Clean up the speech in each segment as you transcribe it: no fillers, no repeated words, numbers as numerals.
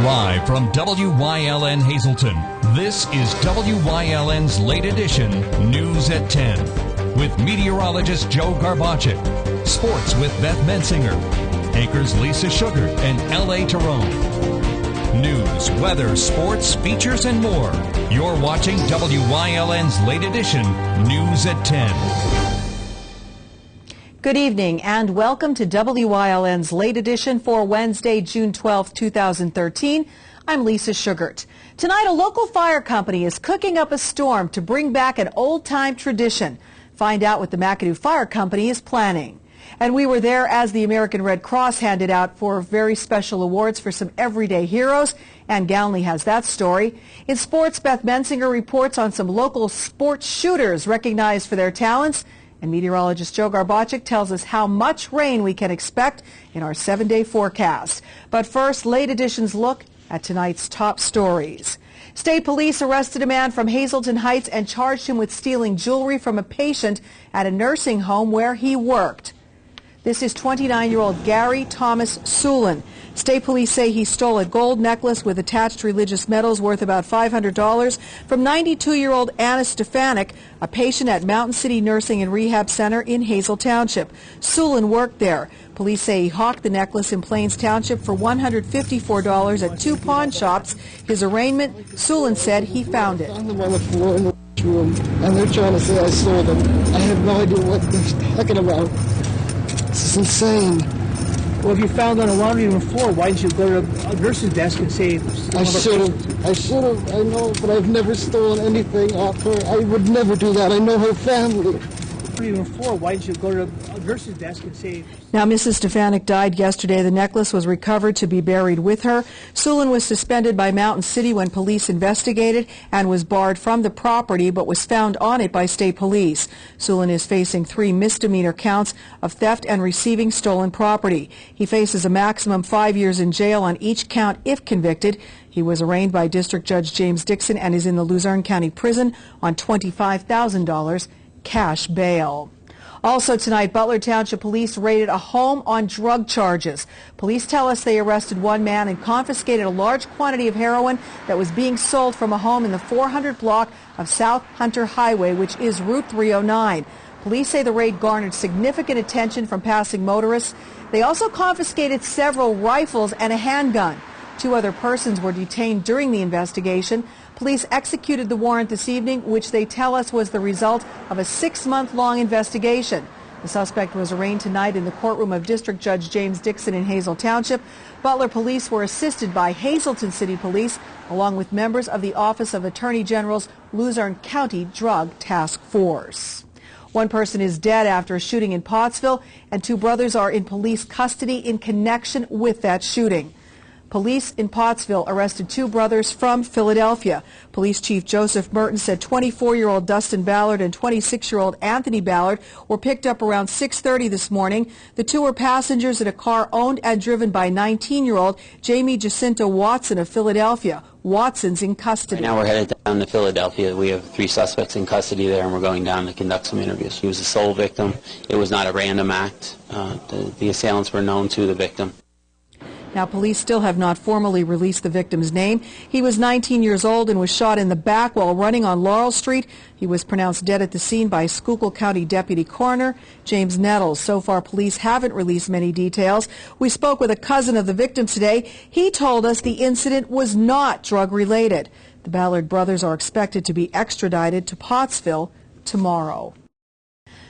Live from WYLN Hazleton, this is WYLN's late edition News at 10 with meteorologist Joe Garbacek, sports with Beth Mensinger, anchors Lisa Sugar and L.A. Tyrone. News, weather, sports, features, and more. You're watching WYLN's late edition News at 10. Good evening and welcome to WYLN's late edition for Wednesday, June 12, 2013. I'm Lisa Sugart. Tonight, a local fire company is cooking up a storm to bring back an old-time tradition. Find out what the McAdoo Fire Company is planning. And we were there as the American Red Cross handed out 4 very special awards for some everyday heroes. Ann Gownley has that story. In sports, Beth Mensinger reports on some local sports shooters recognized for their talents. And meteorologist Joe Garbacek tells us how much rain we can expect in our 7-day forecast. But first, late edition's look at tonight's top stories. State police arrested a man from Hazleton Heights and charged him with stealing jewelry from a patient at a nursing home where he worked. This is 29-year-old Gary Thomas Sulin. State police say he stole a gold necklace with attached religious medals worth about $500 from 92-year-old Anna Stefanik, a patient at Mountain City Nursing and Rehab Center in Hazel Township. Sulin worked there. Police say he hawked the necklace in Plains Township for $154 at 2 pawn shops. His arraignment, Sulin said he found it. I found them on the floor in the room, and they're trying to say I stole them. I have no idea what they're talking about. This is insane. Well, if you found on a laundry room floor, why didn't you go to a nurse's desk and say... I should have, I know, but I've never stolen anything off her. I would never do that. I know her family. Room floor, why didn't you go to a nurse's desk and say... Now, Mrs. Stefanik died yesterday. The necklace was recovered to be buried with her. Sulin was suspended by Mountain City when police investigated and was barred from the property but was found on it by state police. Sulin is facing 3 misdemeanor counts of theft and receiving stolen property. He faces a maximum 5 years in jail on each count if convicted. He was arraigned by District Judge James Dixon and is in the Luzerne County Prison on $25,000 cash bail. Also tonight, Butler Township Police raided a home on drug charges. Police tell us they arrested one man and confiscated a large quantity of heroin that was being sold from a home in the 400 block of South Hunter Highway, which is Route 309. Police say the raid garnered significant attention from passing motorists. They also confiscated several rifles and a handgun. 2 other persons were detained during the investigation. Police executed the warrant this evening, which they tell us was the result of a 6-month-long investigation. The suspect was arraigned tonight in the courtroom of District Judge James Dixon in Hazel Township. Butler police were assisted by Hazleton City Police, along with members of the Office of Attorney General's Luzerne County Drug Task Force. 1 person is dead after a shooting in Pottsville, and 2 brothers are in police custody in connection with that shooting. Police in Pottsville arrested 2 brothers from Philadelphia. Police Chief Joseph Merton said 24-year-old Dustin Ballard and 26-year-old Anthony Ballard were picked up around 6:30 this morning. The 2 were passengers in a car owned and driven by 19-year-old Jamie Jacinto Watson of Philadelphia. Watson's in custody. Right now we're headed down to Philadelphia. We have 3 suspects in custody there, and we're going down to conduct some interviews. He was the sole victim. It was not a random act. The assailants were known to the victim. Now, police still have not formally released the victim's name. He was 19 years old and was shot in the back while running on Laurel Street. He was pronounced dead at the scene by Schuylkill County Deputy Coroner James Nettles. So far, police haven't released many details. We spoke with a cousin of the victim today. He told us the incident was not drug-related. The Ballard brothers are expected to be extradited to Pottsville tomorrow.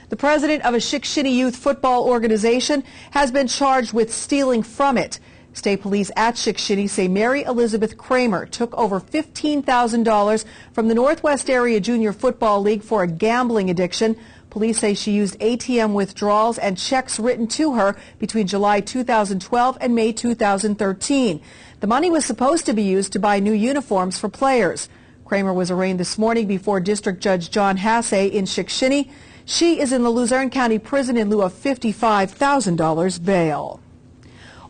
The president of a Shikshini youth football organization has been charged with stealing from it. State police at Shikshini say Mary Elizabeth Kramer took over $15,000 from the Northwest Area Junior Football League for a gambling addiction. Police say she used ATM withdrawals and checks written to her between July 2012 and May 2013. The money was supposed to be used to buy new uniforms for players. Kramer was arraigned this morning before District Judge John Hasse in Shikshini. She is in the Luzerne County Prison in lieu of $55,000 bail.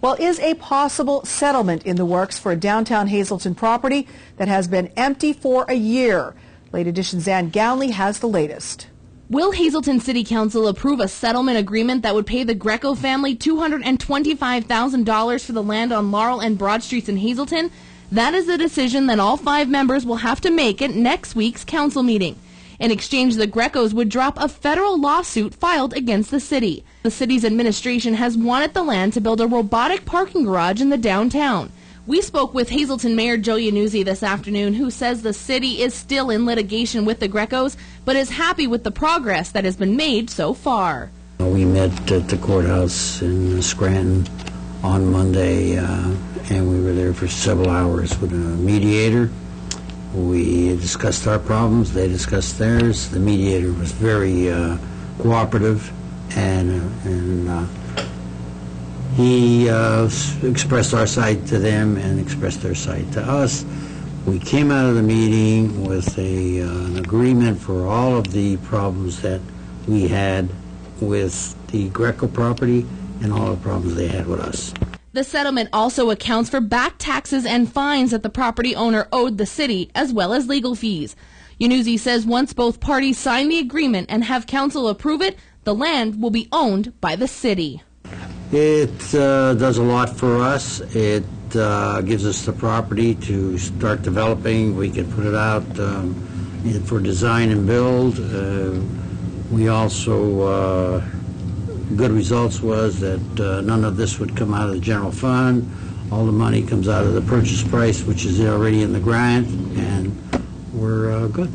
Well, is a possible settlement in the works for a downtown Hazleton property that has been empty for a year? Late Edition's Ann Gownley has the latest. Will Hazleton City Council approve a settlement agreement that would pay the Greco family $225,000 for the land on Laurel and Broad Streets in Hazleton? That is a decision that all 5 members will have to make at next week's council meeting. In exchange, the Grecos would drop a federal lawsuit filed against the city. The city's administration has wanted the land to build a robotic parking garage in the downtown. We spoke with Hazleton Mayor Joe Yanuzzi this afternoon, who says the city is still in litigation with the Grecos, but is happy with the progress that has been made so far. We met at the courthouse in Scranton on Monday, and we were there for several hours with a mediator. We discussed our problems, they discussed theirs. The mediator was very cooperative, and he expressed our side to them and expressed their side to us. We came out of the meeting with an agreement for all of the problems that we had with the Greco property and all the problems they had with us. The settlement also accounts for back taxes and fines that the property owner owed the city, as well as legal fees. Yanuzzi says once both parties sign the agreement and have council approve it, the land will be owned by the city. It does a lot for us. It gives us the property to start developing. We can put it out for design and build. We also, good results was that none of this would come out of the general fund. All the money comes out of the purchase price, which is already in the grant, and we're good.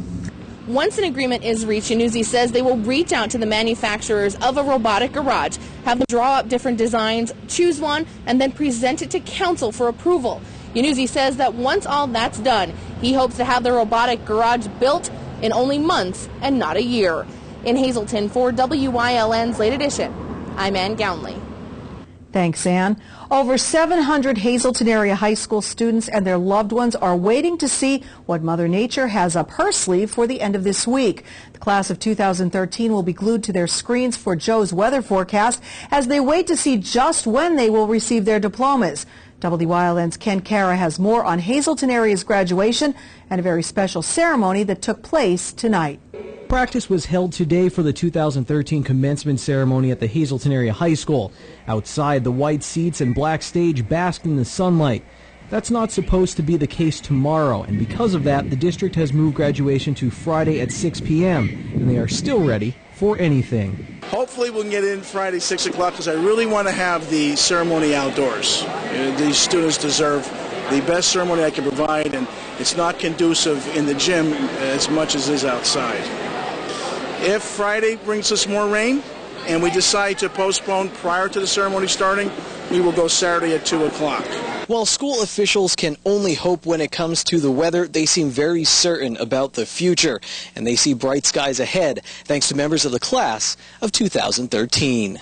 Once an agreement is reached, Yanuzzi says they will reach out to the manufacturers of a robotic garage, have them draw up different designs, choose one, and then present it to council for approval. Yanuzzi says that once all that's done, he hopes to have the robotic garage built in only months and not a year. In Hazleton, for WYLN's Late Edition, I'm Ann Gownley. Thanks, Ann. Over 700 Hazleton area high school students and their loved ones are waiting to see what Mother Nature has up her sleeve for the end of this week. The class of 2013 will be glued to their screens for Joe's weather forecast as they wait to see just when they will receive their diplomas. WYLN's Ken Cara has more on Hazleton area's graduation and a very special ceremony that took place tonight. Practice was held today for the 2013 commencement ceremony at the Hazleton Area High School. Outside, the white seats and black stage basked in the sunlight. That's not supposed to be the case tomorrow, and because of that, the district has moved graduation to Friday at 6 p.m., and they are still ready for anything. Hopefully we'll get in Friday 6 o'clock because I really want to have the ceremony outdoors. These students deserve the best ceremony I can provide, and it's not conducive in the gym as much as it is outside. If Friday brings us more rain and we decide to postpone prior to the ceremony starting, we will go Saturday at 2 o'clock. While school officials can only hope when it comes to the weather, they seem very certain about the future, and they see bright skies ahead, thanks to members of the class of 2013.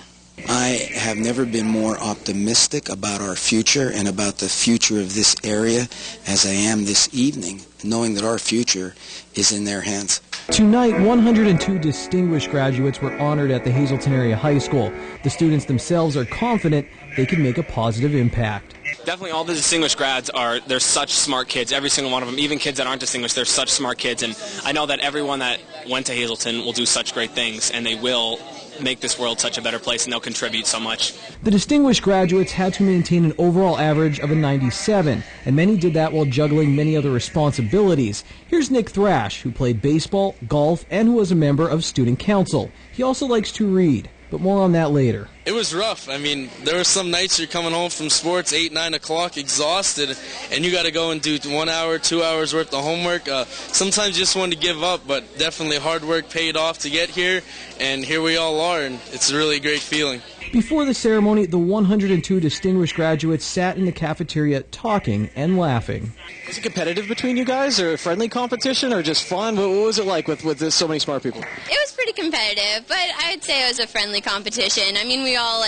I have never been more optimistic about our future and about the future of this area as I am this evening, knowing that our future is in their hands. Tonight, 102 distinguished graduates were honored at the Hazleton Area High School. The students themselves are confident they can make a positive impact. Definitely all the distinguished grads they're such smart kids, every single one of them, even kids that aren't distinguished, they're such smart kids, and I know that everyone that went to Hazleton will do such great things, and they will make this world such a better place, and they'll contribute so much. The distinguished graduates had to maintain an overall average of a 97, and many did that while juggling many other responsibilities. Here's Nick Thrash, who played baseball, golf, and who was a member of student council. He also likes to read, but more on that later. It was rough. I mean, there were some nights you're coming home from sports 8, 9 o'clock exhausted, and you got to go and do 1 hour, 2 hours worth of homework. Sometimes you just wanted to give up, but definitely hard work paid off to get here, and here we all are, and it's a really great feeling. Before the ceremony, the 102 distinguished graduates sat in the cafeteria talking and laughing. Is it competitive between you guys, or a friendly competition, or just fun? What was it like with so many smart people? It was pretty competitive, but I would say it was a friendly competition. I mean, we all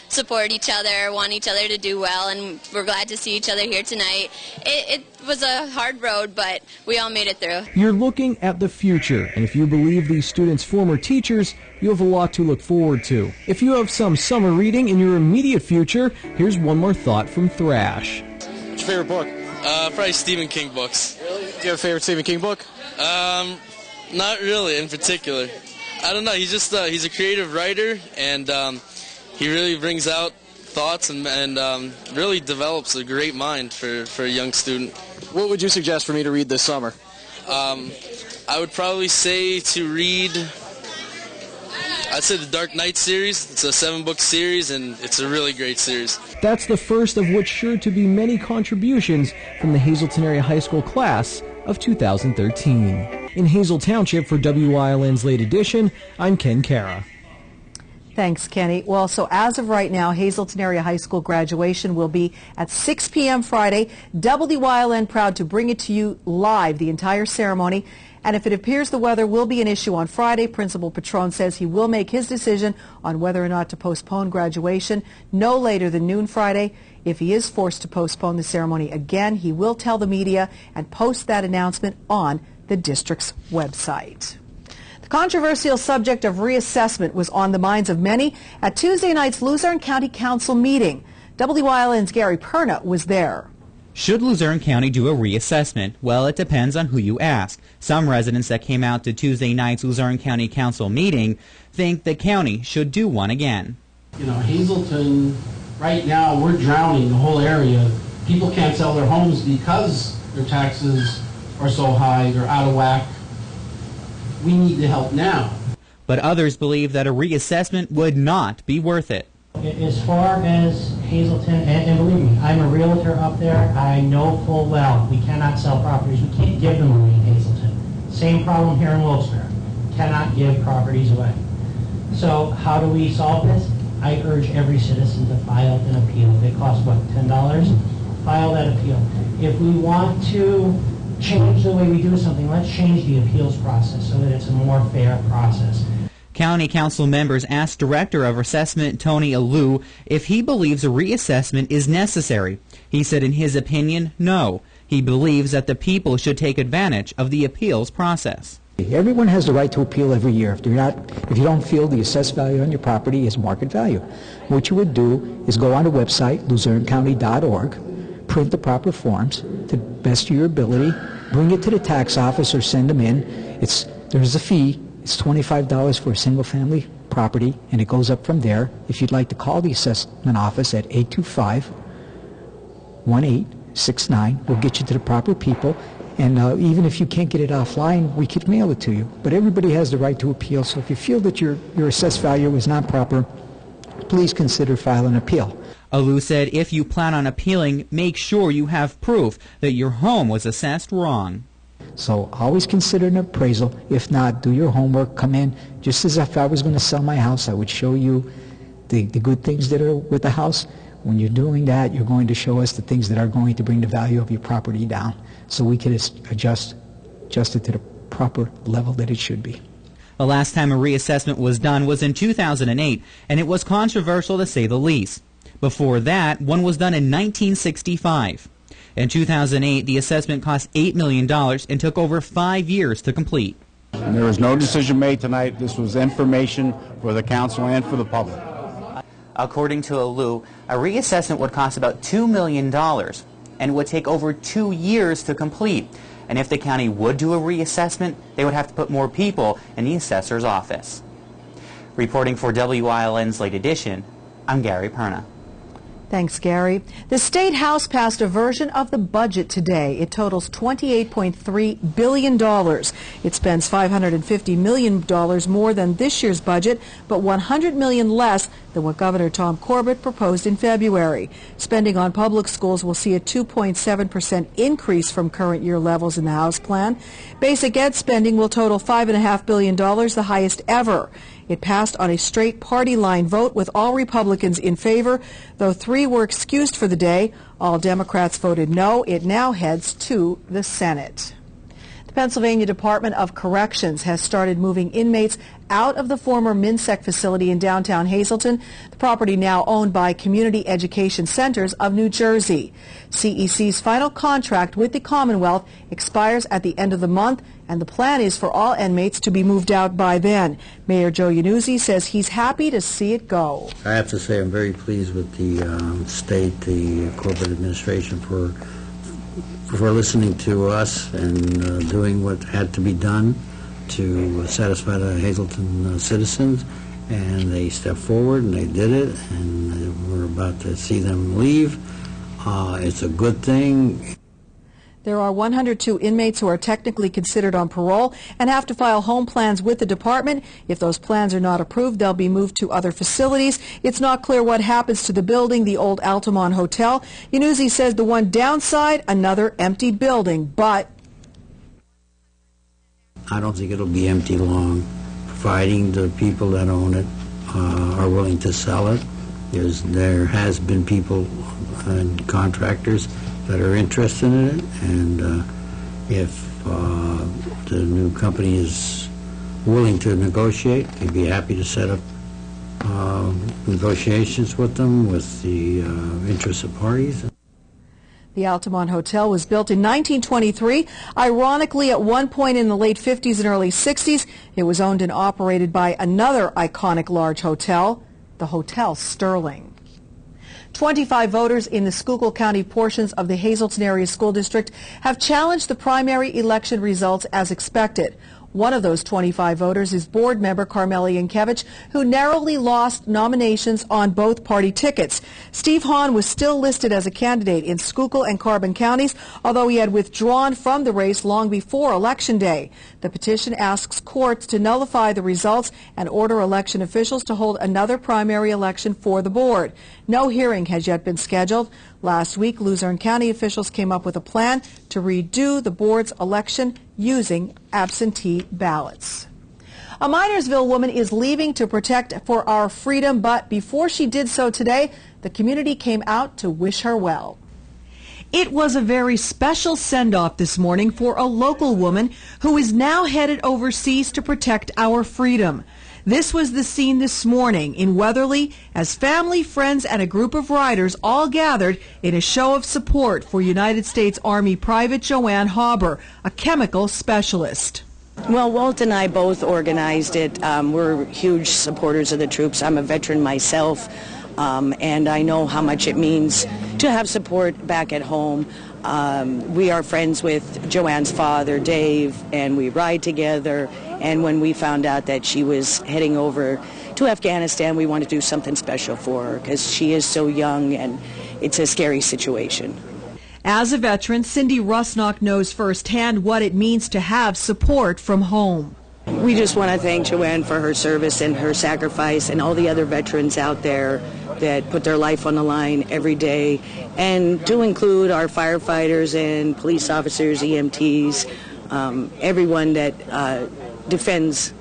support each other, want each other to do well, and we're glad to see each other here tonight. It was a hard road, but we all made it through. You're looking at the future, and if you believe these students' former teachers, you have a lot to look forward to. If you have some summer reading in your immediate future, here's one more thought from Thrash. What's your favorite book? Probably Stephen King books. Really? Do you have a favorite Stephen King book? Not really in particular. I don't know. He's a creative writer, and he really brings out thoughts and really develops a great mind for a young student. What would you suggest for me to read this summer? I would probably say to read, I'd say the Dark Knight series. It's a 7-book series, and it's a really great series. That's the first of what's sure to be many contributions from the Hazleton Area High School class of 2013. In Hazel Township for WILN's Late Edition, I'm Ken Cara. Thanks, Kenny. Well, so as of right now, Hazleton Area High School graduation will be at 6 p.m. Friday. WILN proud to bring it to you live, the entire ceremony. And if it appears the weather will be an issue on Friday, Principal Patron says he will make his decision on whether or not to postpone graduation no later than noon Friday. If he is forced to postpone the ceremony again, he will tell the media and post that announcement on the district's website. The controversial subject of reassessment was on the minds of many at Tuesday night's Luzerne County Council meeting. WILN's Gary Perna was there. Should Luzerne County do a reassessment? Well, it depends on who you ask. Some residents that came out to Tuesday night's Luzerne County Council meeting think the county should do one again. You know, Hazleton, right now, we're drowning the whole area. People can't sell their homes because their taxes are so high, they're out of whack. We need the help now. But others believe that a reassessment would not be worth it. As far as Hazleton, and believe me, I'm a realtor up there. I know full well we cannot sell properties. We can't give them away in Hazleton. Same problem here in Wilkes-Barre. Cannot give properties away. So how do we solve this? I urge every citizen to file an appeal. It costs, what, $10? File that appeal. If we want to change the way we do something, let's change the appeals process so that it's a more fair process. County Council members asked Director of Assessment Tony Alou if he believes a reassessment is necessary. He said in his opinion, no. He believes that the people should take advantage of the appeals process. Everyone has the right to appeal every year. If you don't feel the assessed value on your property is market value. What you would do is go on the website, LuzerneCounty.org, print the proper forms to the best of your ability, bring it to the tax office or send them in. There's a fee. It's $25 for a single-family property, and it goes up from there. If you'd like to call the assessment office at 825-1869, we'll get you to the proper people. And even if you can't get it offline, we could mail it to you. But everybody has the right to appeal, so if you feel that your assessed value was not proper, please consider filing an appeal. Alou said if you plan on appealing, make sure you have proof that your home was assessed wrong. So always consider an appraisal. If not, do your homework, come in. Just as if I was going to sell my house, I would show you the good things that are with the house. When you're doing that, you're going to show us the things that are going to bring the value of your property down so we can adjust it to the proper level that it should be. The last time a reassessment was done was in 2008, and it was controversial to say the least. Before that, one was done in 1965. In 2008, the assessment cost $8 million and took over 5 years to complete. And there was no decision made tonight. This was information for the council and for the public. According to Alou, a reassessment would cost about $2 million and would take over 2 years to complete. And if the county would do a reassessment, they would have to put more people in the assessor's office. Reporting for WILN's Late Edition, I'm Gary Perna. Thanks, Gary. The State House passed a version of the budget today. It totals $28.3 billion. It spends $550 million more than this year's budget, but $100 million less than what Governor Tom Corbett proposed in February. Spending on public schools will see a 2.7% increase from current year levels in the House plan. Basic ed spending will total $5.5 billion, the highest ever. It passed on a straight party line vote with all Republicans in favor, though 3 were excused for the day. All Democrats voted no. It now heads to the Senate. The Pennsylvania Department of Corrections has started moving inmates out of the former MnSEC facility in downtown Hazleton, the property now owned by Community Education Centers of New Jersey. CEC's final contract with the Commonwealth expires at the end of the month, and the plan is for all inmates to be moved out by then. Mayor Joe Iannuzzi says he's happy to see it go. I have to say I'm very pleased with the state, the corporate administration for listening to us and doing what had to be done to satisfy the Hazleton citizens, and they stepped forward and they did it, and we're about to see them leave. It's a good thing. There are 102 inmates who are technically considered on parole and have to file home plans with the department. If those plans are not approved, they'll be moved to other facilities. It's not clear what happens to the building, the old Altamont Hotel. Yanuzzi says the one downside, another empty building, but I don't think it'll be empty long, providing the people that own it are willing to sell it. There has been people and contractors that are interested in it, and if the new company is willing to negotiate, we'd be happy to set up negotiations with them with the interested parties. The Altamont Hotel was built in 1923. Ironically, at one point in the late 50s and early 60s, it was owned and operated by another iconic large hotel, the Hotel Sterling. 25 voters in the Schuylkill County portions of the Hazleton Area School District have challenged the primary election results as expected. One of those 25 voters is board member Carmela Yankiewicz, who narrowly lost nominations on both party tickets. Steve Hahn was still listed as a candidate in Schuylkill and Carbon counties, although he had withdrawn from the race long before Election Day. The petition asks courts to nullify the results and order election officials to hold another primary election for the board. No hearing has yet been scheduled. Last week, Luzerne County officials came up with a plan to redo the board's election using absentee ballots. A Minersville woman is leaving to protect for our freedom, but before she did so today, the community came out to wish her well. It was a very special send-off this morning for a local woman who is now headed overseas to protect our freedom. This was the scene this morning in Weatherly as family, friends, and a group of riders all gathered in a show of support for United States Army Private Joanne Hauber, a chemical specialist. Well, Walt and I both organized it. We're huge supporters of the troops. I'm a veteran myself, and I know how much it means to have support back at home. We are friends with Joanne's father, Dave, and we ride together. And when we found out that she was heading over to Afghanistan, we wanted to do something special for her because she is so young and it's a scary situation. As a veteran, Cindy Rusnock knows firsthand what it means to have support from home. We just want to thank Joanne for her service and her sacrifice and all the other veterans out there that put their life on the line every day, and to include our firefighters and police officers, EMTs, everyone that defends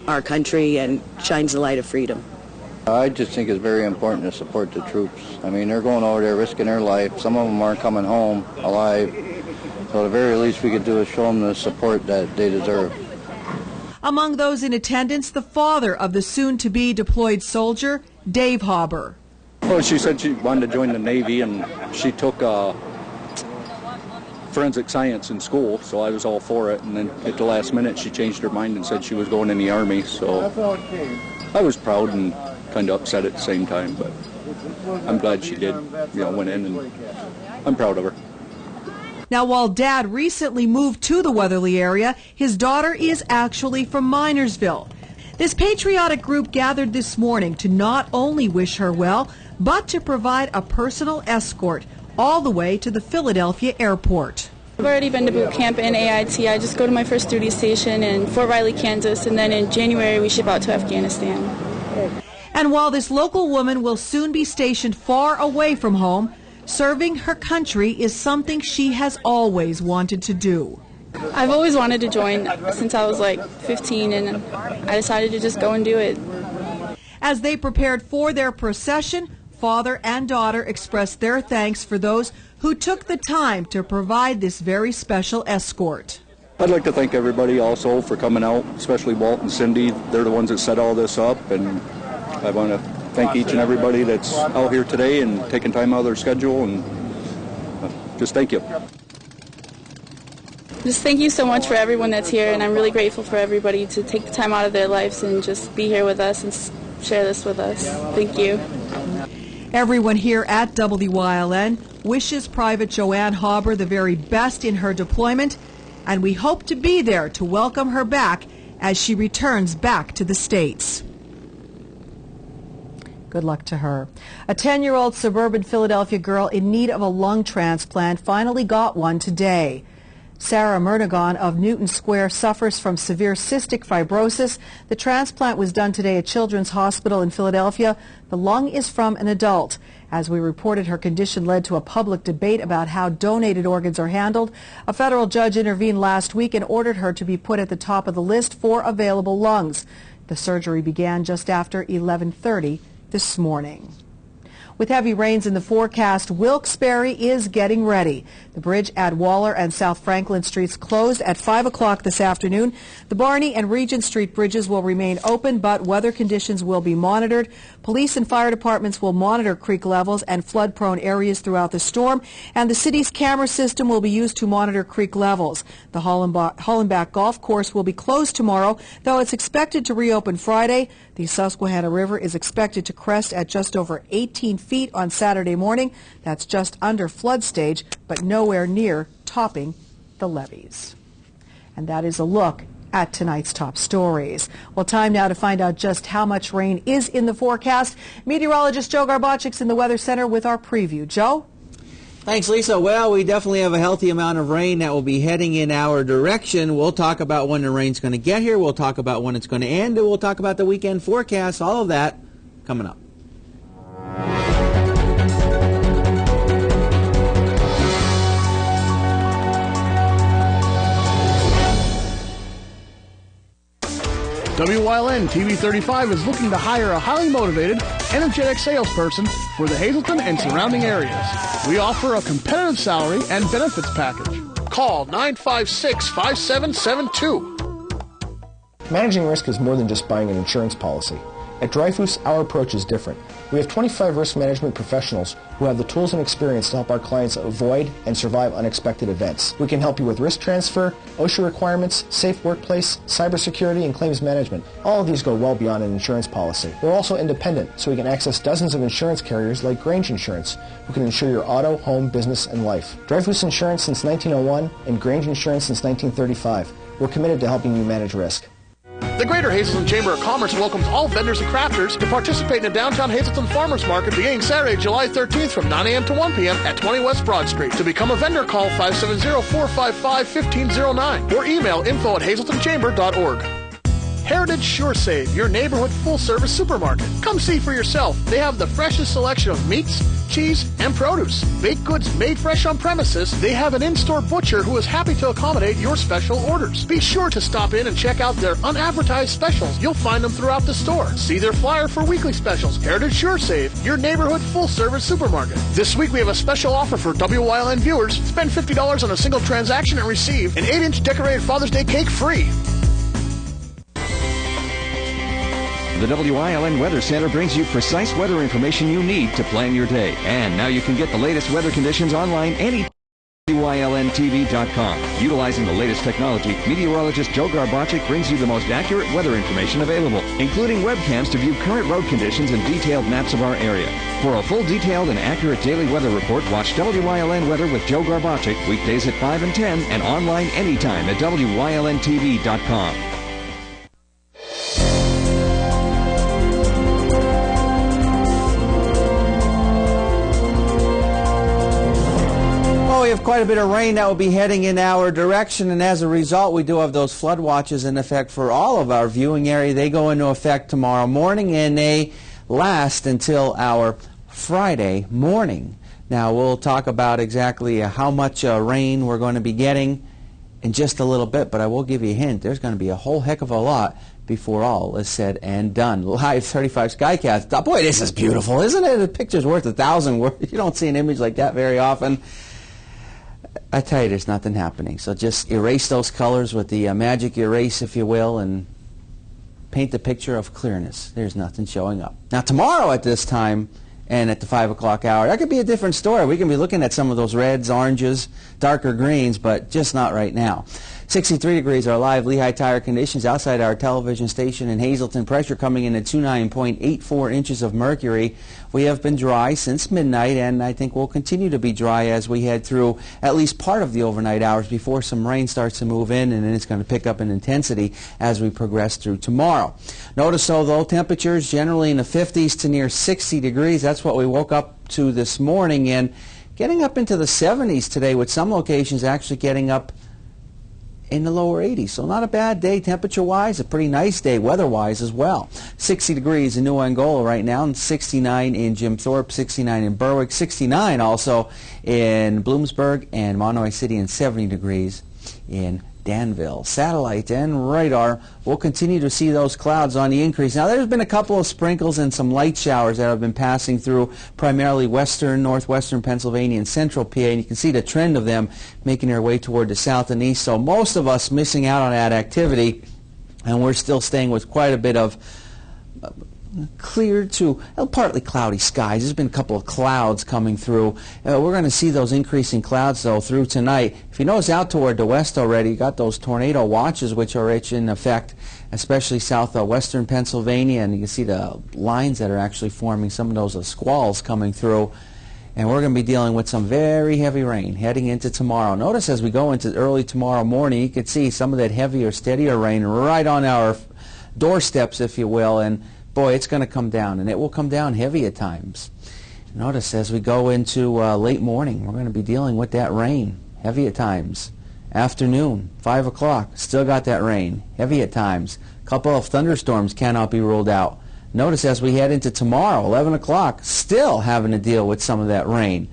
our country and shines the light of freedom. I just think it's very important to support the troops. I mean, they're going over there risking their life. Some of them aren't coming home alive. So the very least we could do is show them the support that they deserve. Among those in attendance, the father of the soon-to-be deployed soldier, Dave Hauber. Well, she said she wanted to join the Navy, and she took forensic science in school, so I was all for it. And then at the last minute, she changed her mind and said she was going in the Army. So I was proud and kind of upset at the same time, but I'm glad she did, went in, and I'm proud of her. Now, while Dad recently moved to the Weatherly area, his daughter is actually from Minersville. This patriotic group gathered this morning to not only wish her well, but to provide a personal escort all the way to the Philadelphia airport. I've already been to boot camp in AIT. I just go to my first duty station in Fort Riley, Kansas, and then in January we ship out to Afghanistan. And while this local woman will soon be stationed far away from home, serving her country is something she has always wanted to do. I've always wanted to join since I was like 15, and I decided to just go and do it. As they prepared for their procession, father and daughter expressed their thanks for those who took the time to provide this very special escort. I'd like to thank everybody also for coming out, especially Walt and Cindy. They're the ones that set all this up, and I want to thank each and everybody that's out here today and taking time out of their schedule, and just thank you. Just thank you so much for everyone that's here, and I'm really grateful for everybody to take the time out of their lives and just be here with us and share this with us. Thank you. Everyone here at WYLN wishes Private Joanne Hauber the very best in her deployment, and we hope to be there to welcome her back as she returns back to the States. Good luck to her. A 10-year-old suburban Philadelphia girl in need of a lung transplant finally got one today. Sarah Murnagon of Newton Square suffers from severe cystic fibrosis. The transplant was done today at Children's Hospital in Philadelphia. The lung is from an adult. As we reported, her condition led to a public debate about how donated organs are handled. A federal judge intervened last week and ordered her to be put at the top of the list for available lungs. The surgery began just after 11:30 this morning. With heavy rains in the forecast, Wilkes-Barre is getting ready. The bridge at Waller and South Franklin Streets closed at 5 o'clock this afternoon. The Barney and Regent Street bridges will remain open, but weather conditions will be monitored. Police and fire departments will monitor creek levels and flood-prone areas throughout the storm, and the city's camera system will be used to monitor creek levels. The Hollenbach Golf Course will be closed tomorrow, though it's expected to reopen Friday. The Susquehanna River is expected to crest at just over 18 feet on Saturday morning. That's just under flood stage, but nowhere near topping the levees. And that is a look at tonight's top stories. Well, time now to find out just how much rain is in the forecast. Meteorologist Joe Garbachik's in the Weather Center with our preview. Joe? Thanks, Lisa. Well, we definitely have a healthy amount of rain that will be heading in our direction. We'll talk about when the rain's going to get here. We'll talk about when it's going to end. And we'll talk about the weekend forecast. All of that coming up. WYLN TV 35 is looking to hire a highly motivated, energetic salesperson for the Hazleton and surrounding areas. We offer a competitive salary and benefits package. Call 956-5772. Managing risk is more than just buying an insurance policy. At Dreyfus, our approach is different. We have 25 risk management professionals who have the tools and experience to help our clients avoid and survive unexpected events. We can help you with risk transfer, OSHA requirements, safe workplace, cybersecurity, and claims management. All of these go well beyond an insurance policy. We're also independent, so we can access dozens of insurance carriers like Grange Insurance, who can insure your auto, home, business, and life. Dreyfus Insurance since 1901 and Grange Insurance since 1935. We're committed to helping you manage risk. The Greater Hazleton Chamber of Commerce welcomes all vendors and crafters to participate in the downtown Hazleton Farmers Market beginning Saturday, July 13th from 9 a.m. to 1 p.m. at 20 West Broad Street. To become a vendor, call 570-455-1509 or email info@hazletonchamber.org. Heritage Sure Save, your neighborhood full-service supermarket. Come see for yourself. They have the freshest selection of meats, cheese, and produce. Baked goods made fresh on premises. They have an in-store butcher who is happy to accommodate your special orders. Be sure to stop in and check out their unadvertised specials. You'll find them throughout the store. See their flyer for weekly specials. Heritage Sure Save, your neighborhood full-service supermarket. This week we have a special offer for WYLN viewers. Spend $50 on a single transaction and receive an 8-inch decorated Father's Day cake free. The WYLN Weather Center brings you precise weather information you need to plan your day. And now you can get the latest weather conditions online anytime. WYLNTV.com. Utilizing the latest technology, meteorologist Joe Garbachik brings you the most accurate weather information available, including webcams to view current road conditions and detailed maps of our area. For a full, detailed, and accurate daily weather report, watch WYLN Weather with Joe Garbachik weekdays at 5 and 10 and online anytime at WYLNTV.com. We have quite a bit of rain that will be heading in our direction, and as a result we do have those flood watches in effect for all of our viewing area. They go into effect tomorrow morning and they last until our Friday morning. Now we'll talk about exactly how much rain we're going to be getting in just a little bit, but I will give you a hint. There's going to be a whole heck of a lot before all is said and done. Live 35 Skycast. Boy, this is beautiful, isn't it? The picture's worth 1,000 words. You don't see an image like that very often. I tell you, there's nothing happening. So just erase those colors with the magic erase, if you will, and paint the picture of clearness. There's nothing showing up. Now, tomorrow at this time and at the 5 o'clock hour, that could be a different story. We can be looking at some of those reds, oranges, darker greens, but just not right now. 63 degrees are live Lehigh Tire conditions outside our television station in Hazleton. Pressure coming in at 29.84 inches of mercury. We have been dry since midnight, and I think we'll continue to be dry as we head through at least part of the overnight hours before some rain starts to move in, and then it's going to pick up in intensity as we progress through tomorrow. Notice, though, temperatures generally in the 50s to near 60 degrees. That's what we woke up to this morning, and getting up into the 70s today, with some locations actually getting up in the lower 80s. So not a bad day temperature-wise, a pretty nice day weather-wise as well. 60 degrees in New Angola right now, and 69 in Jim Thorpe, 69 in Berwick, 69 also in Bloomsburg and Monterey City, and 70 degrees in Danville. Satellite and radar, we'll continue to see those clouds on the increase. Now, there's been a couple of sprinkles and some light showers that have been passing through primarily western, northwestern Pennsylvania and central PA, and you can see the trend of them making their way toward the south and east. So most of us missing out on that activity, and we're still staying with quite a bit of clear to partly cloudy skies. There's been a couple of clouds coming through. We're going to see those increasing clouds, though, through tonight. If you notice out toward the west already, you got those tornado watches which are in effect, especially southwestern Pennsylvania, and you can see the lines that are actually forming, some of those squalls coming through. And we're going to be dealing with some very heavy rain heading into tomorrow. Notice as we go into early tomorrow morning, you can see some of that heavier, steadier rain right on our doorsteps, if you will, and boy, it's going to come down, and it will come down heavy at times. Notice as we go into late morning, we're going to be dealing with that rain, heavy at times. Afternoon, 5 o'clock, still got that rain, heavy at times. A couple of thunderstorms cannot be ruled out. Notice as we head into tomorrow, 11 o'clock, still having to deal with some of that rain.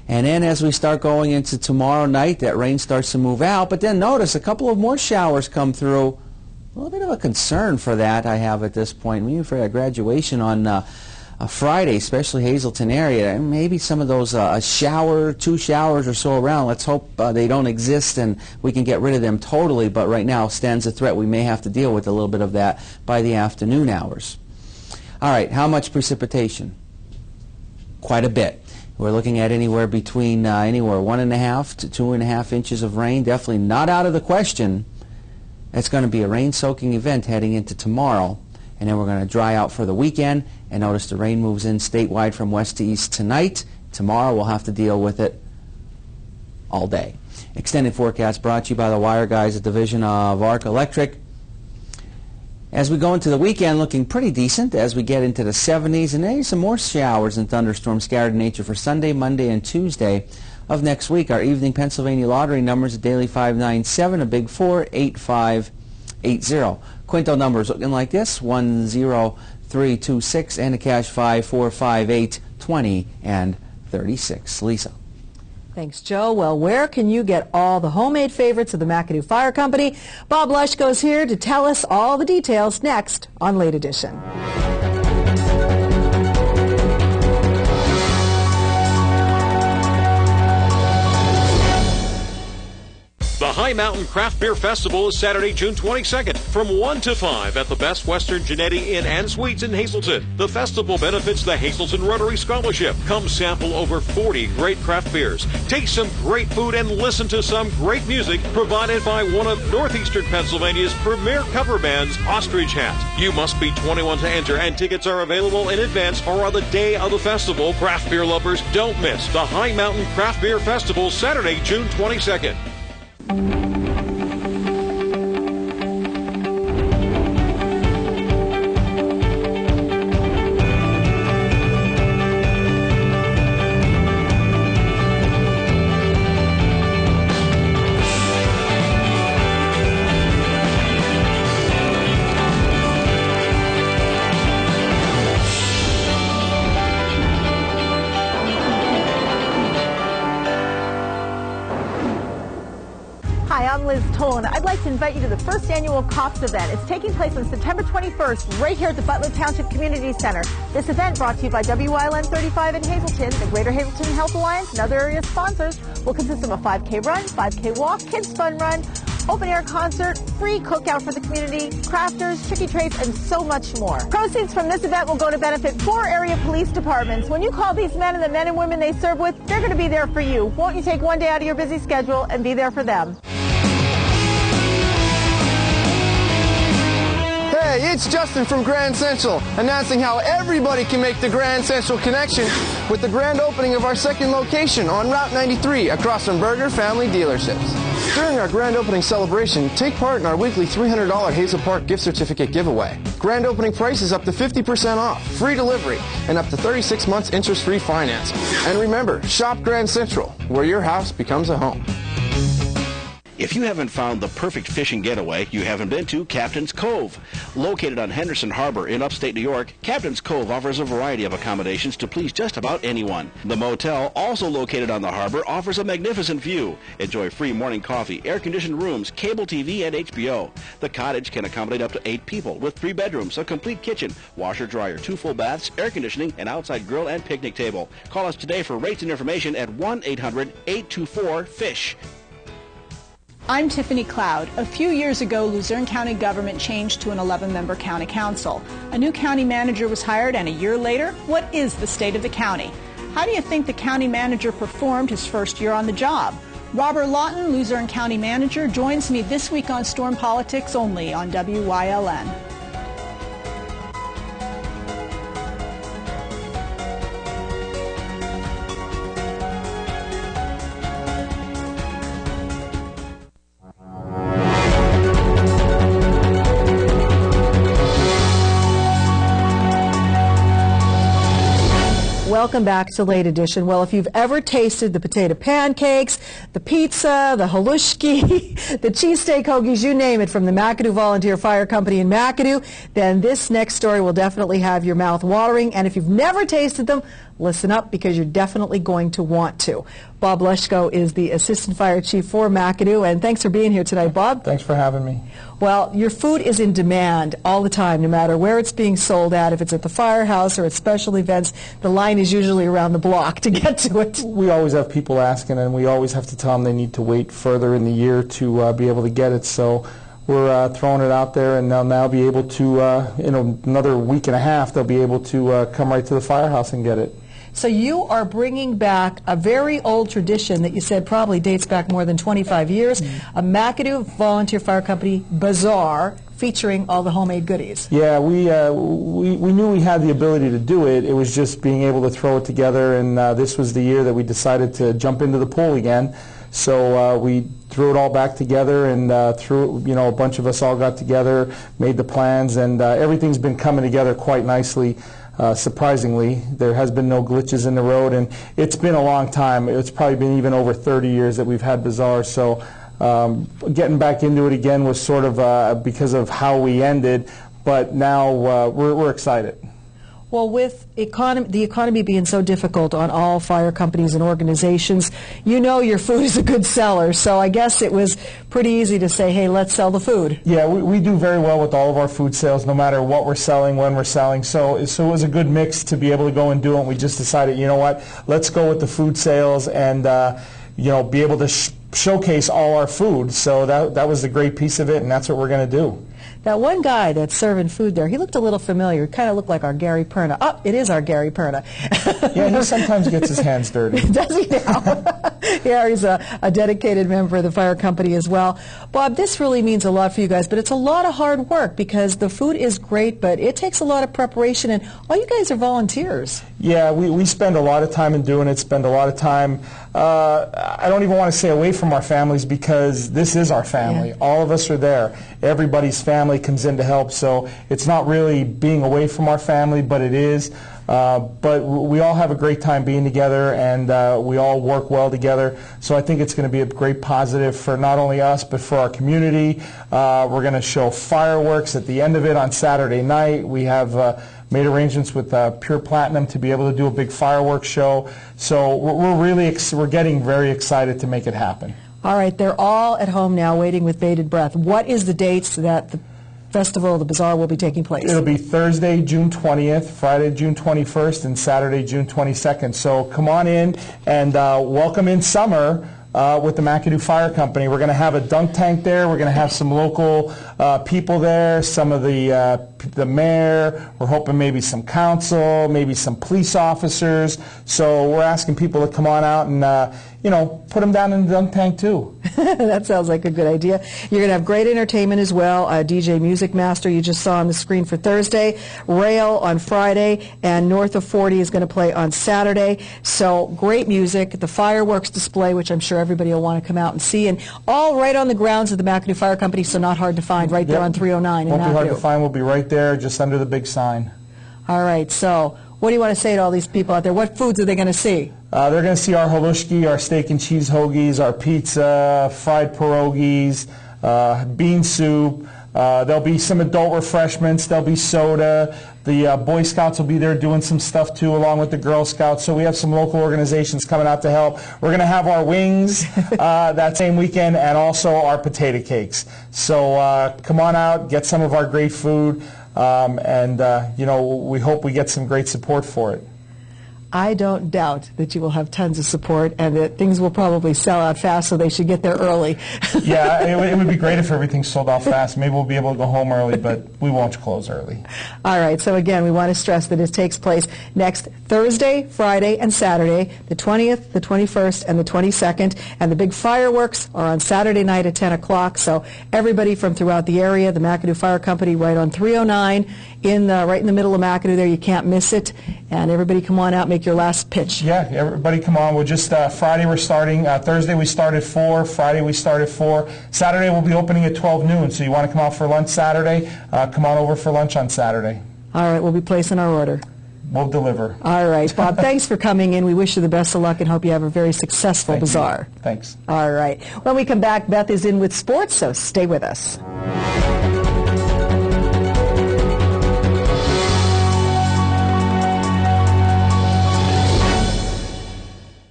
And then as we start going into tomorrow night, that rain starts to move out, but then notice a couple of more showers come through. A little bit of a concern for that I have at this point. Maybe for a graduation on a Friday, especially Hazleton area, and maybe some of those two showers or so around. Let's hope they don't exist and we can get rid of them totally, but right now stands a threat. We may have to deal with a little bit of that by the afternoon hours. All right, how much precipitation? Quite a bit. We're looking at anywhere between 1.5 to 2.5 inches of rain. Definitely not out of the question. It's going to be a rain-soaking event heading into tomorrow, and then we're going to dry out for the weekend. And notice the rain moves in statewide from west to east tonight. Tomorrow we'll have to deal with it all day. Extended forecast brought to you by the Wire Guys, a division of Arc Electric. As we go into the weekend, looking pretty decent as we get into the 70s, and maybe some more showers and thunderstorms scattered in nature for Sunday, Monday, and Tuesday of next week. Our evening Pennsylvania lottery numbers, a daily 597, a big 48580. Quinto numbers looking like this: 10326, and a cash 5458, 20, and 36. Lisa. Thanks, Joe. Well, where can you get all the homemade favorites of the McAdoo Fire Company? Bob Lushko's here to tell us all the details next on Late Edition. The High Mountain Craft Beer Festival is Saturday, June 22nd from 1 to 5 at the Best Western Genetti Inn and Suites in Hazleton. The festival benefits the Hazleton Rotary Scholarship. Come sample over 40 great craft beers, taste some great food, and listen to some great music provided by one of Northeastern Pennsylvania's premier cover bands, Ostrich Hat. You must be 21 to enter, and tickets are available in advance or on the day of the festival. Craft beer lovers, don't miss the High Mountain Craft Beer Festival, Saturday, June 22nd. I'd like to invite you to the first annual COPS event. It's taking place on September 21st right here at the Butler Township Community Center. This event brought to you by WILN 35 in Hazleton, the Greater Hazleton Health Alliance, and other area sponsors will consist of a 5K run, 5K walk, kids fun run, open air concert, free cookout for the community, crafters, tricky traits, and so much more. Proceeds from this event will go to benefit 4 area police departments. When you call these men and the men and women they serve with, they're going to be there for you. Won't you take one day out of your busy schedule and be there for them? Hey, it's Justin from Grand Central, announcing how everybody can make the Grand Central connection with the grand opening of our second location on Route 93 across from Berger Family Dealerships. During our grand opening celebration, take part in our weekly $300 Hazel Park gift certificate giveaway. Grand opening price is up to 50% off, free delivery, and up to 36 months interest-free finance. And remember, shop Grand Central, where your house becomes a home. If you haven't found the perfect fishing getaway, you haven't been to Captain's Cove. Located on Henderson Harbor in upstate New York, Captain's Cove offers a variety of accommodations to please just about anyone. The motel, also located on the harbor, offers a magnificent view. Enjoy free morning coffee, air-conditioned rooms, cable TV, and HBO. The cottage can accommodate up to 8 people with 3 bedrooms, a complete kitchen, washer-dryer, 2 full baths, air conditioning, and outside grill and picnic table. Call us today for rates and information at 1-800-824-FISH. I'm Tiffany Cloud. A few years ago, Luzerne County government changed to an 11-member county council. A new county manager was hired, and a year later, what is the state of the county? How do you think the county manager performed his first year on the job? Robert Lawton, Luzerne County manager, joins me this week on Storm Politics only on WYLN. Welcome back to Late Edition. Well, if you've ever tasted the potato pancakes, the pizza, the halushki, the cheesesteak hoagies, you name it, from the McAdoo Volunteer Fire Company in McAdoo, then this next story will definitely have your mouth watering. And if you've never tasted them, listen up, because you're definitely going to want to. Bob Leschko is the Assistant Fire Chief for McAdoo, and thanks for being here tonight, Bob. Thanks for having me. Well, your food is in demand all the time, no matter where it's being sold at. If it's at the firehouse or at special events, the line is usually around the block to get to it. We always have people asking, and we always have to tell them they need to wait further in the year to be able to get it. So we're throwing it out there, and they'll now be able to, in another week and a half, they'll be able to come right to the firehouse and get it. So you are bringing back a very old tradition that you said probably dates back more than 25 years, a McAdoo Volunteer Fire Company bazaar featuring all the homemade goodies. Yeah, we knew we had the ability to do it. It was just being able to throw it together, and this was the year that we decided to jump into the pool again. So we threw it all back together, and a bunch of us all got together, made the plans, and everything's been coming together quite nicely. Surprisingly, there has been no glitches in the road, and it's been a long time. It's probably been even over 30 years that we've had bazaars, so getting back into it again was sort of because of how we ended, but now we're excited. Well, with the economy being so difficult on all fire companies and organizations, you know your food is a good seller, so I guess it was pretty easy to say, hey, let's sell the food. Yeah, we do very well with all of our food sales, no matter what we're selling, when we're selling, so it was a good mix to be able to go and do it, and we just decided, you know what, let's go with the food sales and be able to showcase all our food, so that was the great piece of it, and that's what we're going to do. That one guy that's serving food there, he looked a little familiar. He kind of looked like our Gary Perna. Oh, it is our Gary Perna. Yeah, he sometimes gets his hands dirty. Does he now? Yeah, he's a dedicated member of the fire company as well. Bob, this really means a lot for you guys, but it's a lot of hard work because the food is great, but it takes a lot of preparation, and all you guys are volunteers. Yeah, we spend a lot of time in doing it, spend a lot of time, I don't even want to say away from our families, because this is our family. Yeah. All of us are there. Everybody's family comes in to help, so it's not really being away from our family, but it is. But we all have a great time being together, and we all work well together, so I think it's going to be a great positive for not only us, but for our community. We're going to show fireworks at the end of it on Saturday night. We have made arrangements with Pure Platinum to be able to do a big fireworks show, so we're getting very excited to make it happen. All right, they're all at home now waiting with bated breath. What is the dates that the festival, the bazaar, will be taking place? It'll be Thursday, June 20th, Friday, June 21st, and Saturday, June 22nd. So come on in and welcome in summer with the McAdoo Fire Company. We're going to have a dunk tank there. We're going to have some local people there, some of the mayor. We're hoping maybe some council, maybe some police officers. So we're asking people to come on out and, put them down in the dunk tank too. That sounds like a good idea. You're going to have great entertainment as well. DJ Music Master you just saw on the screen for Thursday, Rail on Friday, and North of 40 is going to play on Saturday. So great music. The fireworks display, which I'm sure everybody will want to come out and see, and all right on the grounds of the McAdoo Fire Company, so not hard to find, right there on 309 in Won't be hard to McAdoo. find. We'll be right there, just under the big sign. All right, so what do you want to say to all these people out there? What foods are they going to see? They're going to see our halushki, our steak and cheese hoagies, our pizza, fried pierogies, bean soup. There'll be some adult refreshments. There'll be soda. The Boy Scouts will be there doing some stuff too, along with the Girl Scouts. So we have some local organizations coming out to help. We're going to have our wings that same weekend, and also our potato cakes. So come on out, get some of our great food, and you know, we hope we get some great support for it. I don't doubt that you will have tons of support and that things will probably sell out fast, so they should get there early. Yeah, it would be great if everything sold out fast. Maybe we'll be able to go home early, but we won't close early. All right, so again, we want to stress that it takes place next Thursday, Friday, and Saturday, the 20th, the 21st, and the 22nd, and the big fireworks are on Saturday night at 10 o'clock, so everybody from throughout the area, the McAdoo Fire Company right on 309, right in the middle of McAdoo there, you can't miss it, and everybody come on out, make your last pitch. Yeah, everybody come on. We'll just, Friday we're starting, Thursday we start at 4, Friday we start at 4, Saturday we'll be opening at 12 noon, so you want to come out for lunch Saturday, come on over for lunch on Saturday. All right, we'll be placing our order. We'll deliver. All right, Bob, thanks for coming in. We wish you the best of luck and hope you have a very successful bazaar. Thanks. All right. When we come back, Beth is in with sports, so stay with us.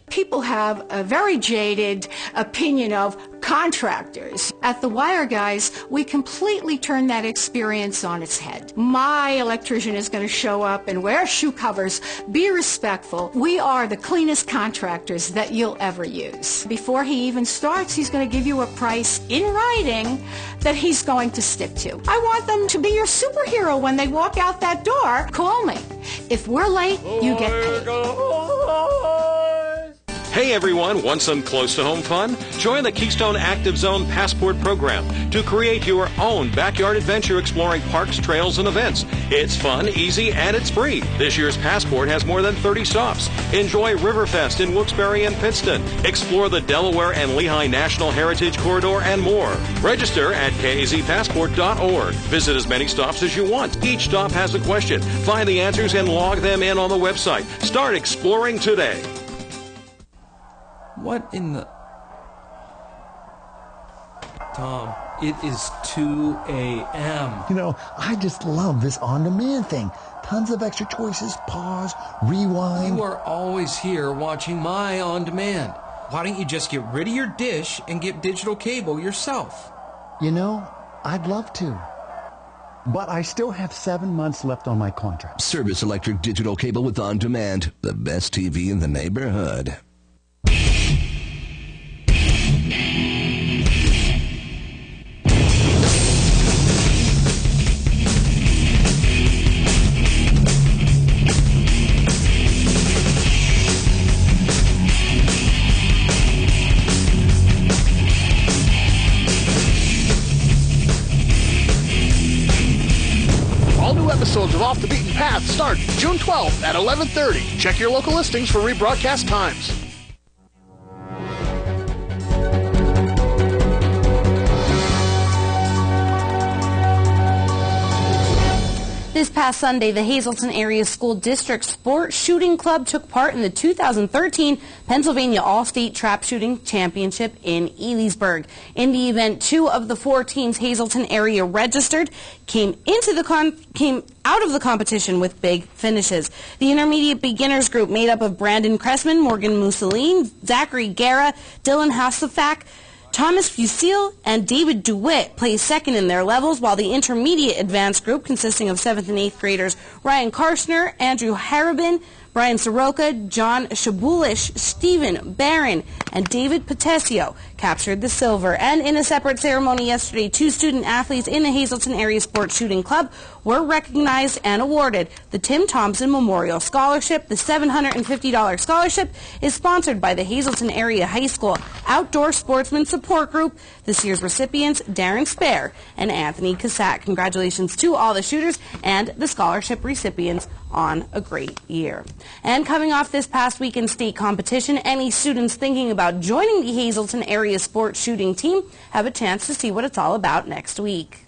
People have a very jaded opinion of contractors. At The Wire Guys, we completely turn that experience on its head. My electrician is going to show up and wear shoe covers, be respectful. We are the cleanest contractors that you'll ever use. Before he even starts, he's going to give you a price in writing that he's going to stick to. I want them to be your superhero when they walk out that door. Call me. If we're late, you get paid. Hey everyone, want some close-to-home fun? Join the Keystone Active Zone Passport program to create your own backyard adventure exploring parks, trails, and events. It's fun, easy, and it's free. This year's Passport has more than 30 stops. Enjoy Riverfest in Wilkes-Barre and Pittston. Explore the Delaware and Lehigh National Heritage Corridor and more. Register at kazpassport.org. Visit as many stops as you want. Each stop has a question. Find the answers and log them in on the website. Start exploring today. What in the... Tom, it is 2 a.m. You know, I just love this on-demand thing. Tons of extra choices, pause, rewind. You are always here watching my on-demand. Why don't you just get rid of your dish and get digital cable yourself? You know, I'd love to. But I still have 7 months left on my contract. Service Electric Digital Cable with On-Demand. The best TV in the neighborhood. All new episodes of Off the Beaten Path start June 12th at 11:30. Check your local listings for rebroadcast times. This past Sunday, the Hazleton Area School District Sports Shooting Club took part in the 2013 Pennsylvania All-State Trap Shooting Championship in Elysburg. In the event, 2 of the 4 teams Hazleton area registered came out of the competition with big finishes. The intermediate beginners group, made up of Brandon Cressman, Morgan Mussolini, Zachary Guerra, Dylan Hassafak, Thomas Fusil and David DeWitt placed second in their levels, while the intermediate advanced group, consisting of 7th and 8th graders Ryan Karshner, Andrew Harabin, Brian Soroka, John Shabulish, Stephen Barron, and David Patesio captured the silver. And in a separate ceremony yesterday, 2 student athletes in the Hazleton Area Sports Shooting Club were recognized and awarded the Tim Thompson Memorial Scholarship. The $750 scholarship is sponsored by the Hazleton Area High School Outdoor Sportsman Support Group. This year's recipients, Darren Spare and Anthony Cassatt. Congratulations to all the shooters and the scholarship recipients on a great year. And coming off this past weekend's state competition, any students thinking about joining the Hazleton Area Sports Shooting Team have a chance to see what it's all about next week.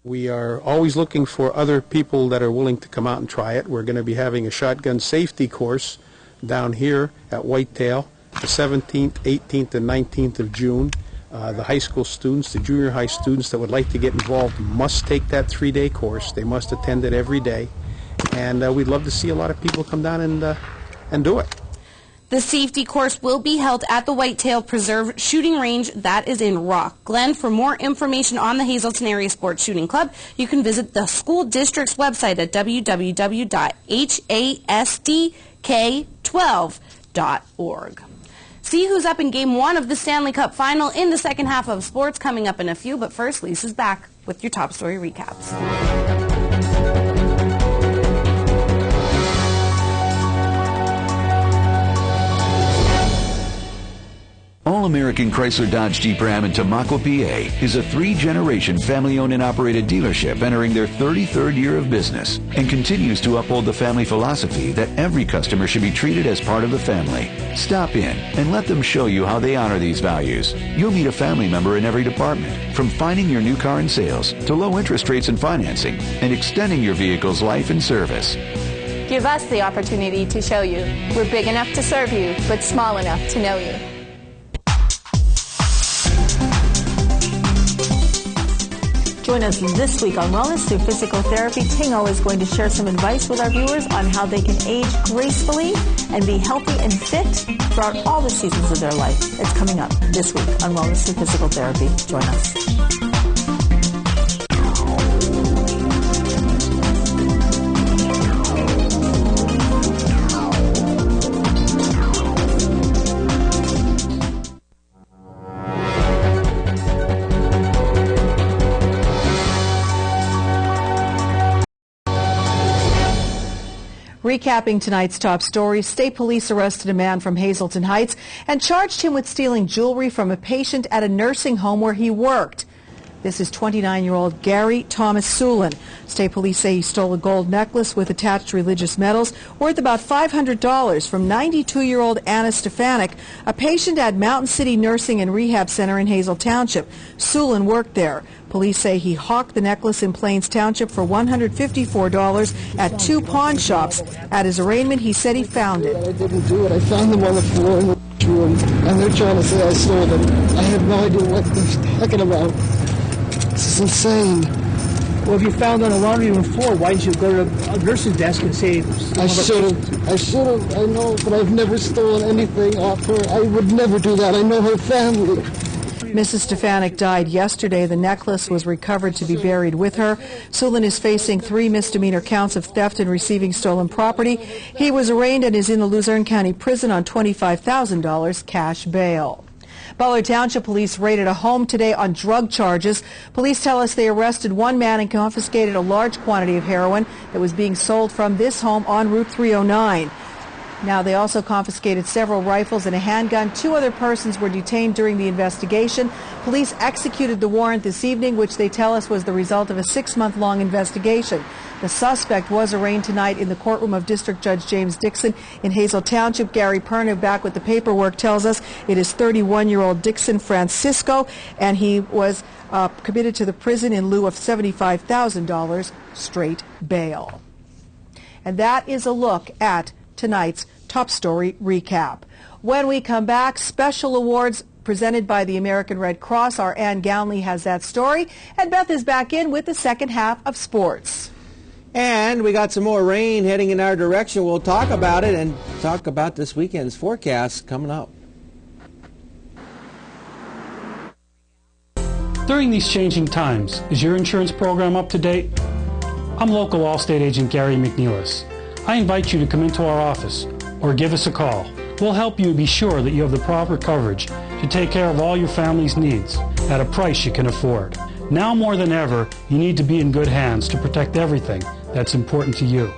We are always looking for other people that are willing to come out and try it. We're going to be having a shotgun safety course down here at Whitetail the 17th, 18th, and 19th of June. The high school students, the junior high students that would like to get involved must take that 3-day course. They must attend it every day. And we'd love to see a lot of people come down and do it. The safety course will be held at the Whitetail Preserve Shooting Range that is in Rock Glen. For more information on the Hazleton Area Sports Shooting Club, you can visit the school district's website at www.hasdk12.org. See who's up in Game 1 of the Stanley Cup Final in the second half of sports coming up in a few, but first Lisa's back with your top story recaps. All-American Chrysler Dodge Jeep Ram in Tamaqua, PA is a 3-generation family-owned and operated dealership entering their 33rd year of business and continues to uphold the family philosophy that every customer should be treated as part of the family. Stop in and let them show you how they honor these values. You'll meet a family member in every department, from finding your new car in sales to low interest rates and financing and extending your vehicle's life and service. Give us the opportunity to show you. We're big enough to serve you, but small enough to know you. Join us this week on Wellness Through Physical Therapy. Tingo is going to share some advice with our viewers on how they can age gracefully and be healthy and fit throughout all the seasons of their life. It's coming up this week on Wellness Through Physical Therapy. Join us. Recapping tonight's top stories, state police arrested a man from Hazleton Heights and charged him with stealing jewelry from a patient at a nursing home where he worked. This is 29-year-old Gary Thomas Sulin. State police say he stole a gold necklace with attached religious medals worth about $500 from 92-year-old Anna Stefanik, a patient at Mountain City Nursing and Rehab Center in Hazel Township. Sulin worked there. Police say he hawked the necklace in Plains Township for $154 at 2 pawn shops. At his arraignment, he said he found it. I didn't do it. I found them on the floor in the room, and they're trying to say I stole them. I have no idea what they're talking about. This is insane. Well, if you found on a laundry room floor, why didn't you go to a nurse's desk and say... I should have, I know, but I've never stolen anything off her. I would never do that. I know her family. Mrs. Stefanik died yesterday. The necklace was recovered to be buried with her. Sulin is facing 3 misdemeanor counts of theft and receiving stolen property. He was arraigned and is in the Luzerne County Prison on $25,000 cash bail. Butler Township Police raided a home today on drug charges. Police tell us they arrested one man and confiscated a large quantity of heroin that was being sold from this home on Route 309. Now, they also confiscated several rifles and a handgun. 2 other persons were detained during the investigation. Police executed the warrant this evening, which they tell us was the result of a 6-month-long investigation. The suspect was arraigned tonight in the courtroom of District Judge James Dixon in Hazel Township. Gary Perna, back with the paperwork, tells us it is 31-year-old Dixon Francisco, and he was committed to the prison in lieu of $75,000 straight bail. And that is a look at tonight's top story recap. When we come back, special awards presented by the American Red Cross. Our Ann Gownley has that story, and Beth is back in with the second half of sports. And we got some more rain heading in our direction. We'll talk about it and talk about this weekend's forecast coming up. During these changing times, is your insurance program up to date? I'm local Allstate agent Gary McNeilis. I invite you to come into our office or give us a call. We'll help you be sure that you have the proper coverage to take care of all your family's needs at a price you can afford. Now more than ever, you need to be in good hands to protect everything that's important to you.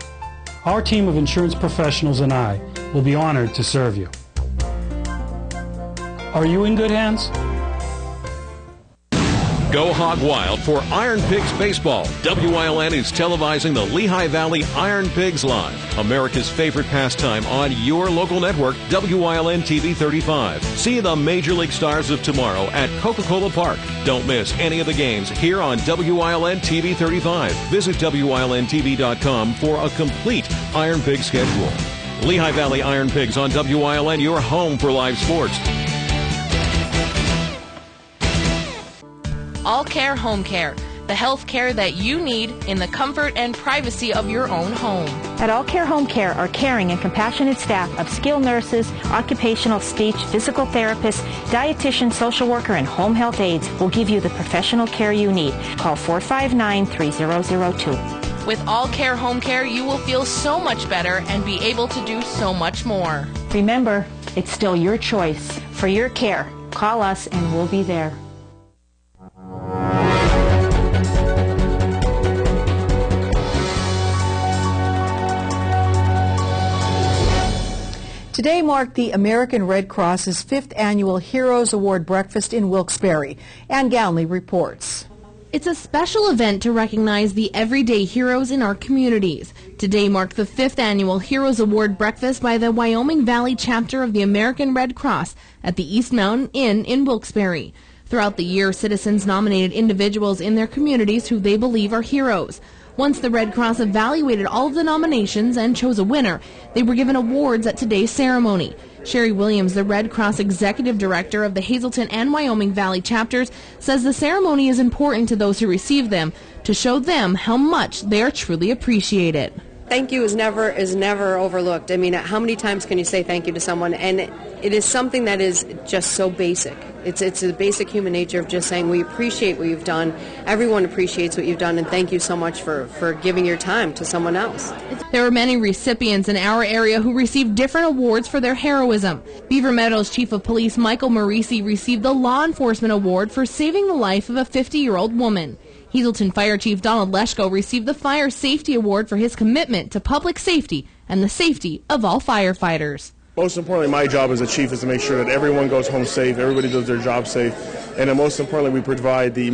Our team of insurance professionals and I will be honored to serve you. Are you in good hands? Go hog wild for Iron Pigs Baseball. WILN is televising the Lehigh Valley Iron Pigs Live, America's favorite pastime on your local network, WILN TV 35. See the Major League Stars of tomorrow at Coca-Cola Park. Don't miss any of the games here on WILN TV 35. Visit WILNTV.com for a complete Iron Pig schedule. Lehigh Valley Iron Pigs on WILN, your home for live sports. All Care Home Care, the health care that you need in the comfort and privacy of your own home. At All Care Home Care, our caring and compassionate staff of skilled nurses, occupational, speech, physical therapists, dietitian, social worker, and home health aides will give you the professional care you need. Call 459-3002. With All Care Home Care, you will feel so much better and be able to do so much more. Remember, it's still your choice. For your care, call us and we'll be there. Today marked the American Red Cross's 5th annual Heroes Award breakfast in Wilkes-Barre. Ann Gownley reports. It's a special event to recognize the everyday heroes in our communities. Today marked the 5th annual Heroes Award breakfast by the Wyoming Valley chapter of the American Red Cross at the East Mountain Inn in Wilkes-Barre. Throughout the year, citizens nominated individuals in their communities who they believe are heroes. Once the Red Cross evaluated all of the nominations and chose a winner, they were given awards at today's ceremony. Sherry Williams, the Red Cross Executive Director of the Hazleton and Wyoming Valley chapters, says the ceremony is important to those who receive them to show them how much they are truly appreciated. Thank you is never overlooked. I mean, how many times can you say thank you to someone? And it is something that is just so basic. It's a basic human nature of just saying we appreciate what you've done. Everyone appreciates what you've done, and thank you so much for giving your time to someone else. There were many recipients in our area who received different awards for their heroism. Beaver Meadows Chief of Police Michael Marisi received the Law Enforcement Award for saving the life of a 50-year-old woman. Hazleton Fire Chief Donald Leschko received the Fire Safety Award for his commitment to public safety and the safety of all firefighters. Most importantly, my job as a chief is to make sure that everyone goes home safe, everybody does their job safe, and then most importantly, we provide the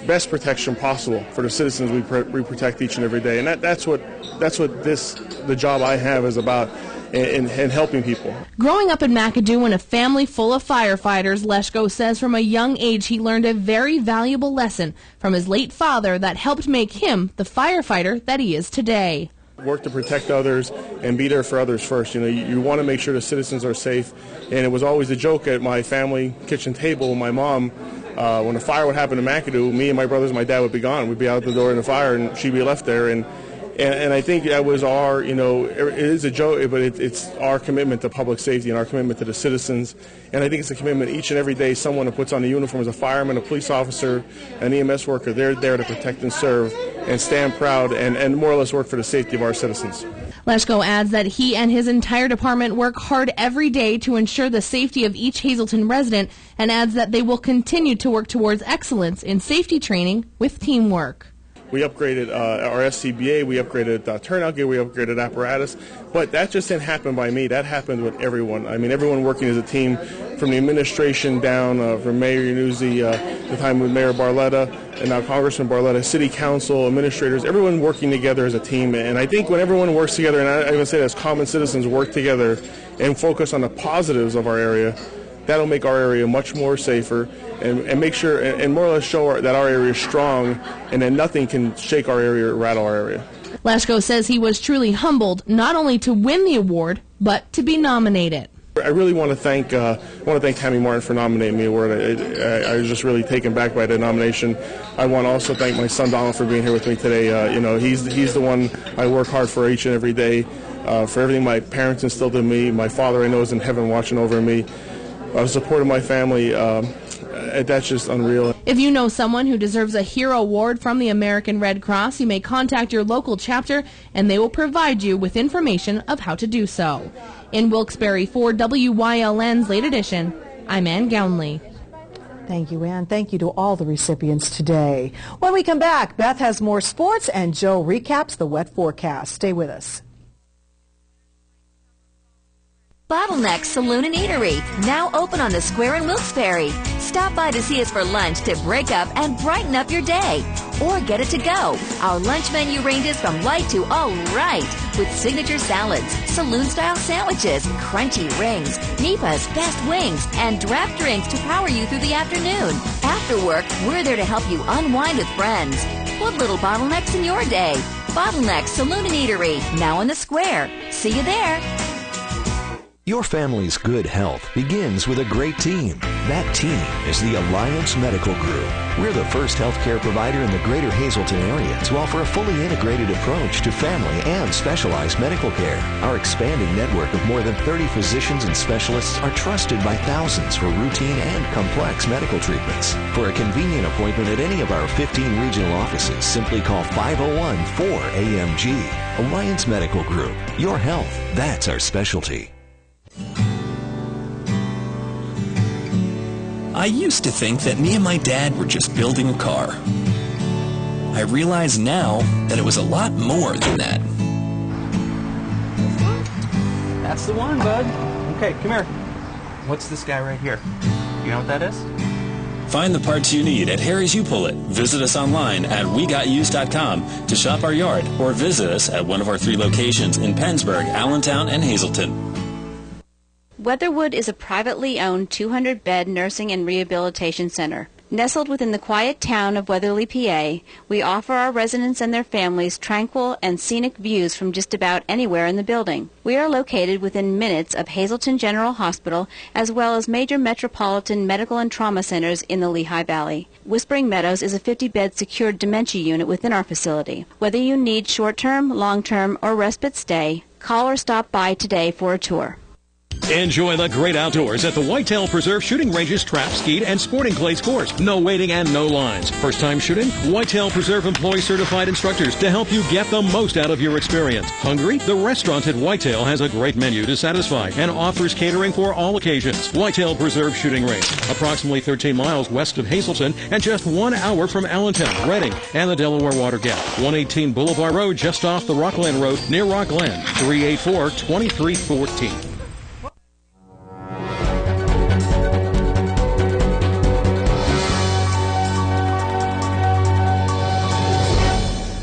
best protection possible for the citizens we protect each and every day. And that's what the job I have is about, in helping people. Growing up in McAdoo in a family full of firefighters, Leschko says from a young age he learned a very valuable lesson from his late father that helped make him the firefighter that he is today. Work to protect others and be there for others first. You know, you want to make sure the citizens are safe. And it was always a joke at my family kitchen table. My mom, when a fire would happen in McAdoo, me and my brothers and my dad would be gone. We'd be out the door in the fire, and she'd be left there. And I think that was our, it is a joke, but it's our commitment to public safety and our commitment to the citizens. And I think it's a commitment each and every day. Someone who puts on a uniform as a fireman, a police officer, an EMS worker, they're there to protect and serve and stand proud and more or less work for the safety of our citizens. Leschko adds that he and his entire department work hard every day to ensure the safety of each Hazleton resident, and adds that they will continue to work towards excellence in safety training with teamwork. We upgraded our SCBA, we upgraded turnout gear, we upgraded apparatus, but that just didn't happen by me. That happened with everyone. I mean, everyone working as a team, from the administration down, from Mayor Yanuzzi, the time with Mayor Barletta, and now Congressman Barletta, City Council, administrators, everyone working together as a team. And I think when everyone works together, and I even say that as common citizens work together and focus on the positives of our area, that'll make our area much more safer and make sure and more or less show that our area is strong and that nothing can shake our area or rattle our area. Leschko says he was truly humbled not only to win the award, but to be nominated. I really want to thank Tammy Martin for nominating me award. I was just really taken back by the nomination. I want to also thank my son Donald for being here with me today. He's the one I work hard for each and every day, for everything my parents instilled in me. My father I know is in heaven watching over me. The support of my family, that's just unreal. If you know someone who deserves a hero award from the American Red Cross, you may contact your local chapter and they will provide you with information of how to do so. In Wilkes-Barre for WYLN's Late Edition, I'm Ann Gownley. Thank you, Ann. Thank you to all the recipients today. When we come back, Beth has more sports and Joe recaps the wet forecast. Stay with us. Bottleneck Saloon and Eatery, now open on the Square in Wilkes-Barre. Stop by to see us for lunch to break up and brighten up your day. Or get it to go. Our lunch menu ranges from light to all right, with signature salads, saloon-style sandwiches, crunchy rings, Nipa's best wings, and draft drinks to power you through the afternoon. After work, we're there to help you unwind with friends. Put little bottlenecks in your day. Bottleneck Saloon and Eatery, now in the Square. See you there. Your family's good health begins with a great team. That team is the Alliance Medical Group. We're the first healthcare provider in the greater Hazleton area to offer a fully integrated approach to family and specialized medical care. Our expanding network of more than 30 physicians and specialists are trusted by thousands for routine and complex medical treatments. For a convenient appointment at any of our 15 regional offices, simply call 501-4AMG. Alliance Medical Group. Your health, that's our specialty. I used to think that me and my dad were just building a car. I realize now that it was a lot more than that. That's the one, bud. Okay, come here. What's this guy right here? You know what that is? Find the parts you need at Harry's You Pull It. Visit us online at WeGotUsed.com to shop our yard or visit us at one of our 3 locations in Pennsburg, Allentown, and Hazleton. Weatherwood is a privately owned 200-bed nursing and rehabilitation center. Nestled within the quiet town of Weatherly, PA, we offer our residents and their families tranquil and scenic views from just about anywhere in the building. We are located within minutes of Hazleton General Hospital as well as major metropolitan medical and trauma centers in the Lehigh Valley. Whispering Meadows is a 50-bed secured dementia unit within our facility. Whether you need short-term, long-term, or respite stay, call or stop by today for a tour. Enjoy the great outdoors at the Whitetail Preserve Shooting Range's Trap, Skeet, and Sporting Clays course. No waiting and no lines. First time shooting? Whitetail Preserve employs certified instructors to help you get the most out of your experience. Hungry? The restaurant at Whitetail has a great menu to satisfy and offers catering for all occasions. Whitetail Preserve Shooting Range, approximately 13 miles west of Hazleton and just 1 hour from Allentown, Reading, and the Delaware Water Gap. 118 Boulevard Road, just off the Rockland Road near Rockland. 384-2314.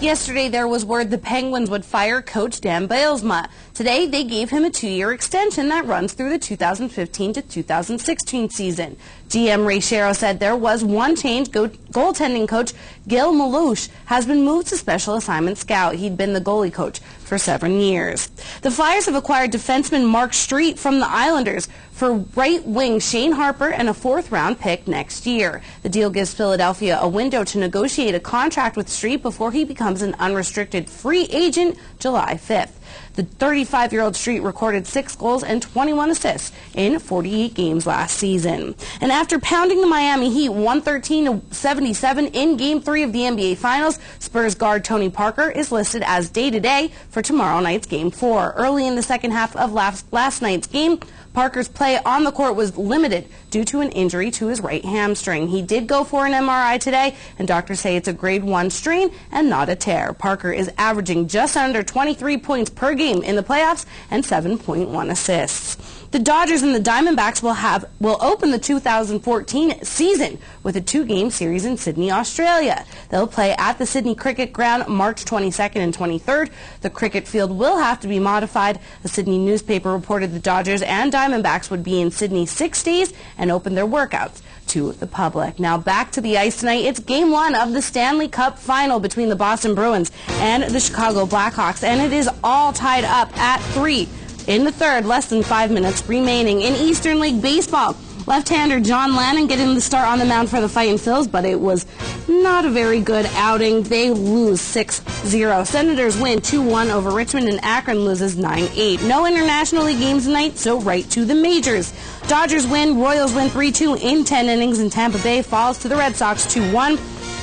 Yesterday, there was word the Penguins would fire Coach Dan Bylsma. Today, they gave him a 2-year extension that runs through the 2015 to 2016 season. GM Ray Shero said there was one change. Goaltending coach Gil Malouche has been moved to special assignment scout. He'd been the goalie coach for 7 years. The Flyers have acquired defenseman Mark Street from the Islanders for right wing Shane Harper and a 4th-round pick next year. The deal gives Philadelphia a window to negotiate a contract with Street before he becomes an unrestricted free agent July 5th. The 35-year-old Street recorded 6 goals and 21 assists in 48 games last season. And after pounding the Miami Heat 113-77 in Game 3 of the NBA Finals, Spurs guard Tony Parker is listed as day-to-day for tomorrow night's Game 4. Early in the second half of last night's game, Parker's play on the court was limited due to an injury to his right hamstring. He did go for an MRI today, and doctors say it's a grade 1 strain and not a tear. Parker is averaging just under 23 points per game in the playoffs and 7.1 assists. The Dodgers and the Diamondbacks will open the 2014 season with a 2-game series in Sydney, Australia. They'll play at the Sydney Cricket Ground March 22nd and 23rd. The cricket field will have to be modified. The Sydney newspaper reported the Dodgers and Diamondbacks would be in Sydney 6 days and open their workouts to the public. Now back to the ice tonight. It's Game 1 of the Stanley Cup Final between the Boston Bruins and the Chicago Blackhawks, and it is all tied up at 3. In the third, less than 5 minutes remaining. In Eastern League Baseball, Left-hander John Lannon getting the start on the mound for the Fightin' Phils, but it was not a very good outing. They lose 6-0. Senators win 2-1 over Richmond, and Akron loses 9-8. No International League games tonight, so right to the majors. Dodgers win, Royals win 3-2 in 10 innings, and Tampa Bay falls to the Red Sox 2-1.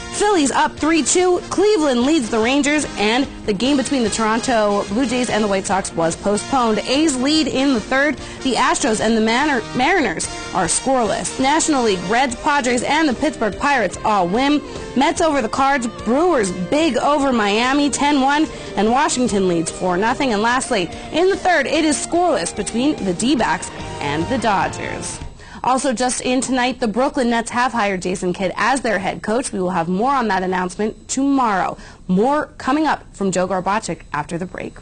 Phillies up 3-2. Cleveland leads the Rangers, and the game between the Toronto Blue Jays and the White Sox was postponed. A's lead in the third. The Astros and the Mariners are scoreless. National League, Reds, Padres, and the Pittsburgh Pirates all win. Mets over the Cards, Brewers big over Miami 10-1, and Washington leads 4-0. And lastly, in the third, it is scoreless between the D-backs and the Dodgers. Also just in tonight, the Brooklyn Nets have hired Jason Kidd as their head coach. We will have more on that announcement tomorrow. More coming up from Joe Garbacik after the break.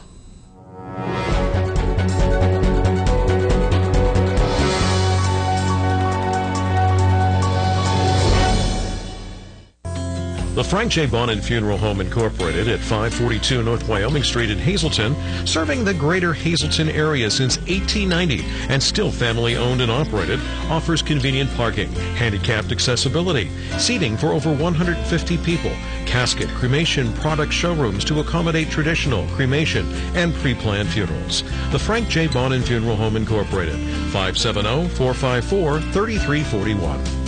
The Frank J. Bonin Funeral Home Incorporated at 542 North Wyoming Street in Hazleton, serving the greater Hazleton area since 1890 and still family owned and operated, offers convenient parking, handicapped accessibility, seating for over 150 people, casket, cremation product showrooms to accommodate traditional, cremation, and pre-planned funerals. The Frank J. Bonin Funeral Home Incorporated, 570-454-3341.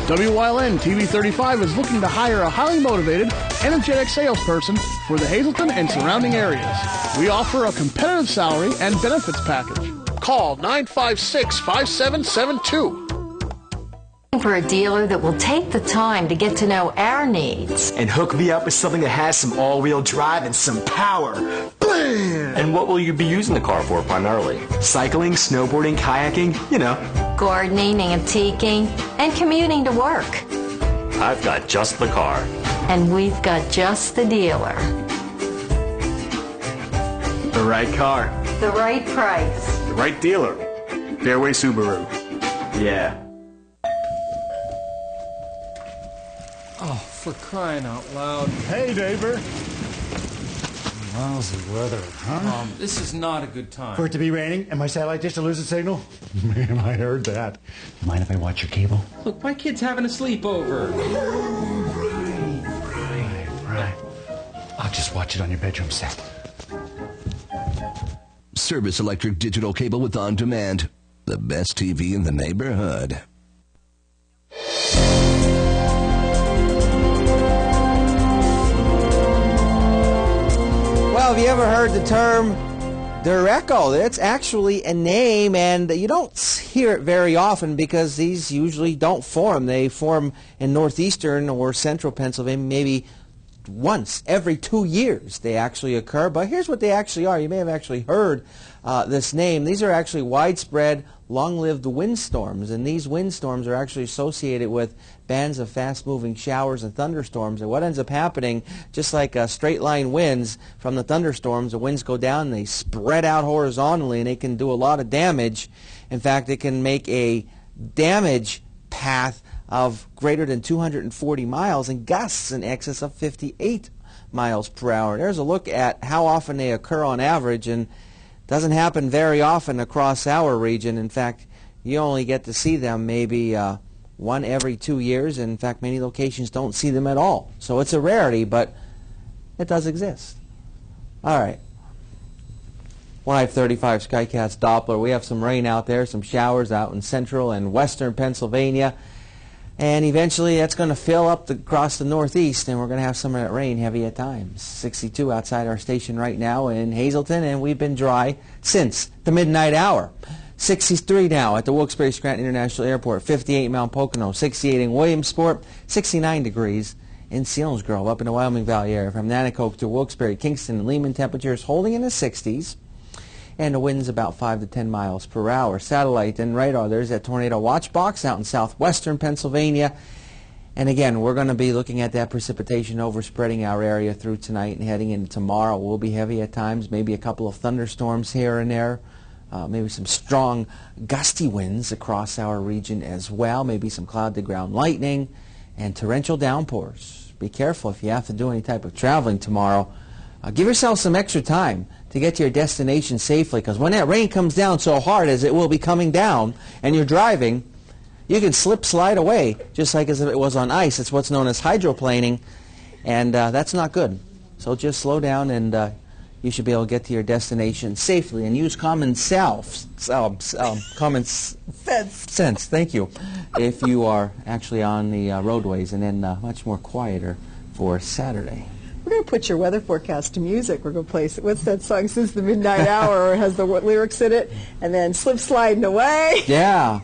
WYLN TV 35 is looking to hire a highly motivated, energetic salesperson for the Hazleton and surrounding areas. We offer a competitive salary and benefits package. Call 956-5772. For a dealer that will take the time to get to know our needs. And hook me up with something that has some all-wheel drive and some power. Bam! And what will you be using the car for primarily? Cycling, snowboarding, kayaking, you know. Gardening, antiquing, and commuting to work. I've got just the car. And we've got just the dealer. The right car. The right price. The right dealer. Fairway Subaru. Yeah. Oh, for crying out loud. Hey, neighbor. Lousy weather, huh? This is not a good time. For it to be raining and my satellite dish to lose its signal? Man, I heard that. You mind if I watch your cable? Look, my kid's having a sleepover. Right. I'll just watch it on your bedroom set. Service Electric Digital Cable with On Demand. The best TV in the neighborhood. Well, have you ever heard the term Dureco? It's actually a name, and you don't hear it very often because these usually don't form. They form in northeastern or central Pennsylvania maybe once every 2 years they actually occur. But here's what they actually are. You may have actually heard this name. These are actually widespread, long-lived windstorms, and these windstorms are actually associated with bands of fast-moving showers and thunderstorms. And what ends up happening, just like straight-line winds from the thunderstorms, the winds go down and they spread out horizontally, and they can do a lot of damage. In fact, it can make a damage path of greater than 240 miles and gusts in excess of 58 miles per hour. There's a look at how often they occur on average, and doesn't happen very often across our region. In fact, you only get to see them maybe one every 2 years. And in fact, many locations don't see them at all. So it's a rarity, but it does exist. All right. 535 Skycats Doppler. We have some rain out there, some showers out in central and western Pennsylvania. And eventually that's going to fill up across the northeast, and we're going to have some of that rain heavy at times. 62 outside our station right now in Hazleton, and we've been dry since the midnight hour. 63 now at the Wilkes-Barre Scranton International Airport, 58 in Mount Pocono, 68 in Williamsport, 69 degrees in Selinsgrove up in the Wyoming Valley area. From Nanticoke to Wilkes-Barre, Kingston, and Lehman, temperatures holding in the 60s. And the wind's about 5 to 10 miles per hour. Satellite and radar, there's that tornado watch box out in southwestern Pennsylvania. And again, we're going to be looking at that precipitation overspreading our area through tonight and heading into tomorrow. Will be heavy at times, maybe a couple of thunderstorms here and there. Maybe some strong gusty winds across our region as well. Maybe some cloud-to-ground lightning and torrential downpours. Be careful if you have to do any type of traveling tomorrow. give yourself some extra time to get to your destination safely, because when that rain comes down so hard as it will be coming down and you're driving, you can slide away just like as if it was on ice. It's what's known as hydroplaning, and that's not good. So just slow down, and you should be able to get to your destination safely, and use common sense. Thank you. If you are actually on the roadways, and then much more quieter for Saturday. We're going to put your weather forecast to music. We're going to play, what's that song, Since the Midnight Hour, or has the lyrics in it, and then Slip Sliding Away. Yeah.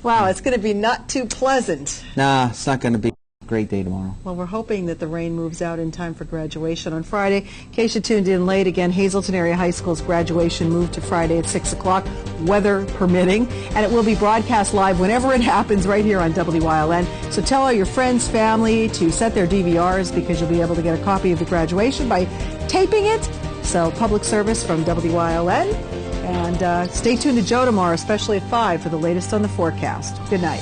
Wow, it's going to be not too pleasant. Nah, it's not going to be a great day tomorrow. Well, we're hoping that the rain moves out in time for graduation on Friday. In case you tuned in late, again, Hazleton Area High School's graduation moved to Friday at 6 o'clock, weather permitting, and it will be broadcast live whenever it happens right here on WYLN. So tell all your friends, family to set their DVRs, because you'll be able to get a copy of the graduation by taping it. So public service from WYLN. And stay tuned to Joe tomorrow, especially at 5, for the latest on the forecast. Good night.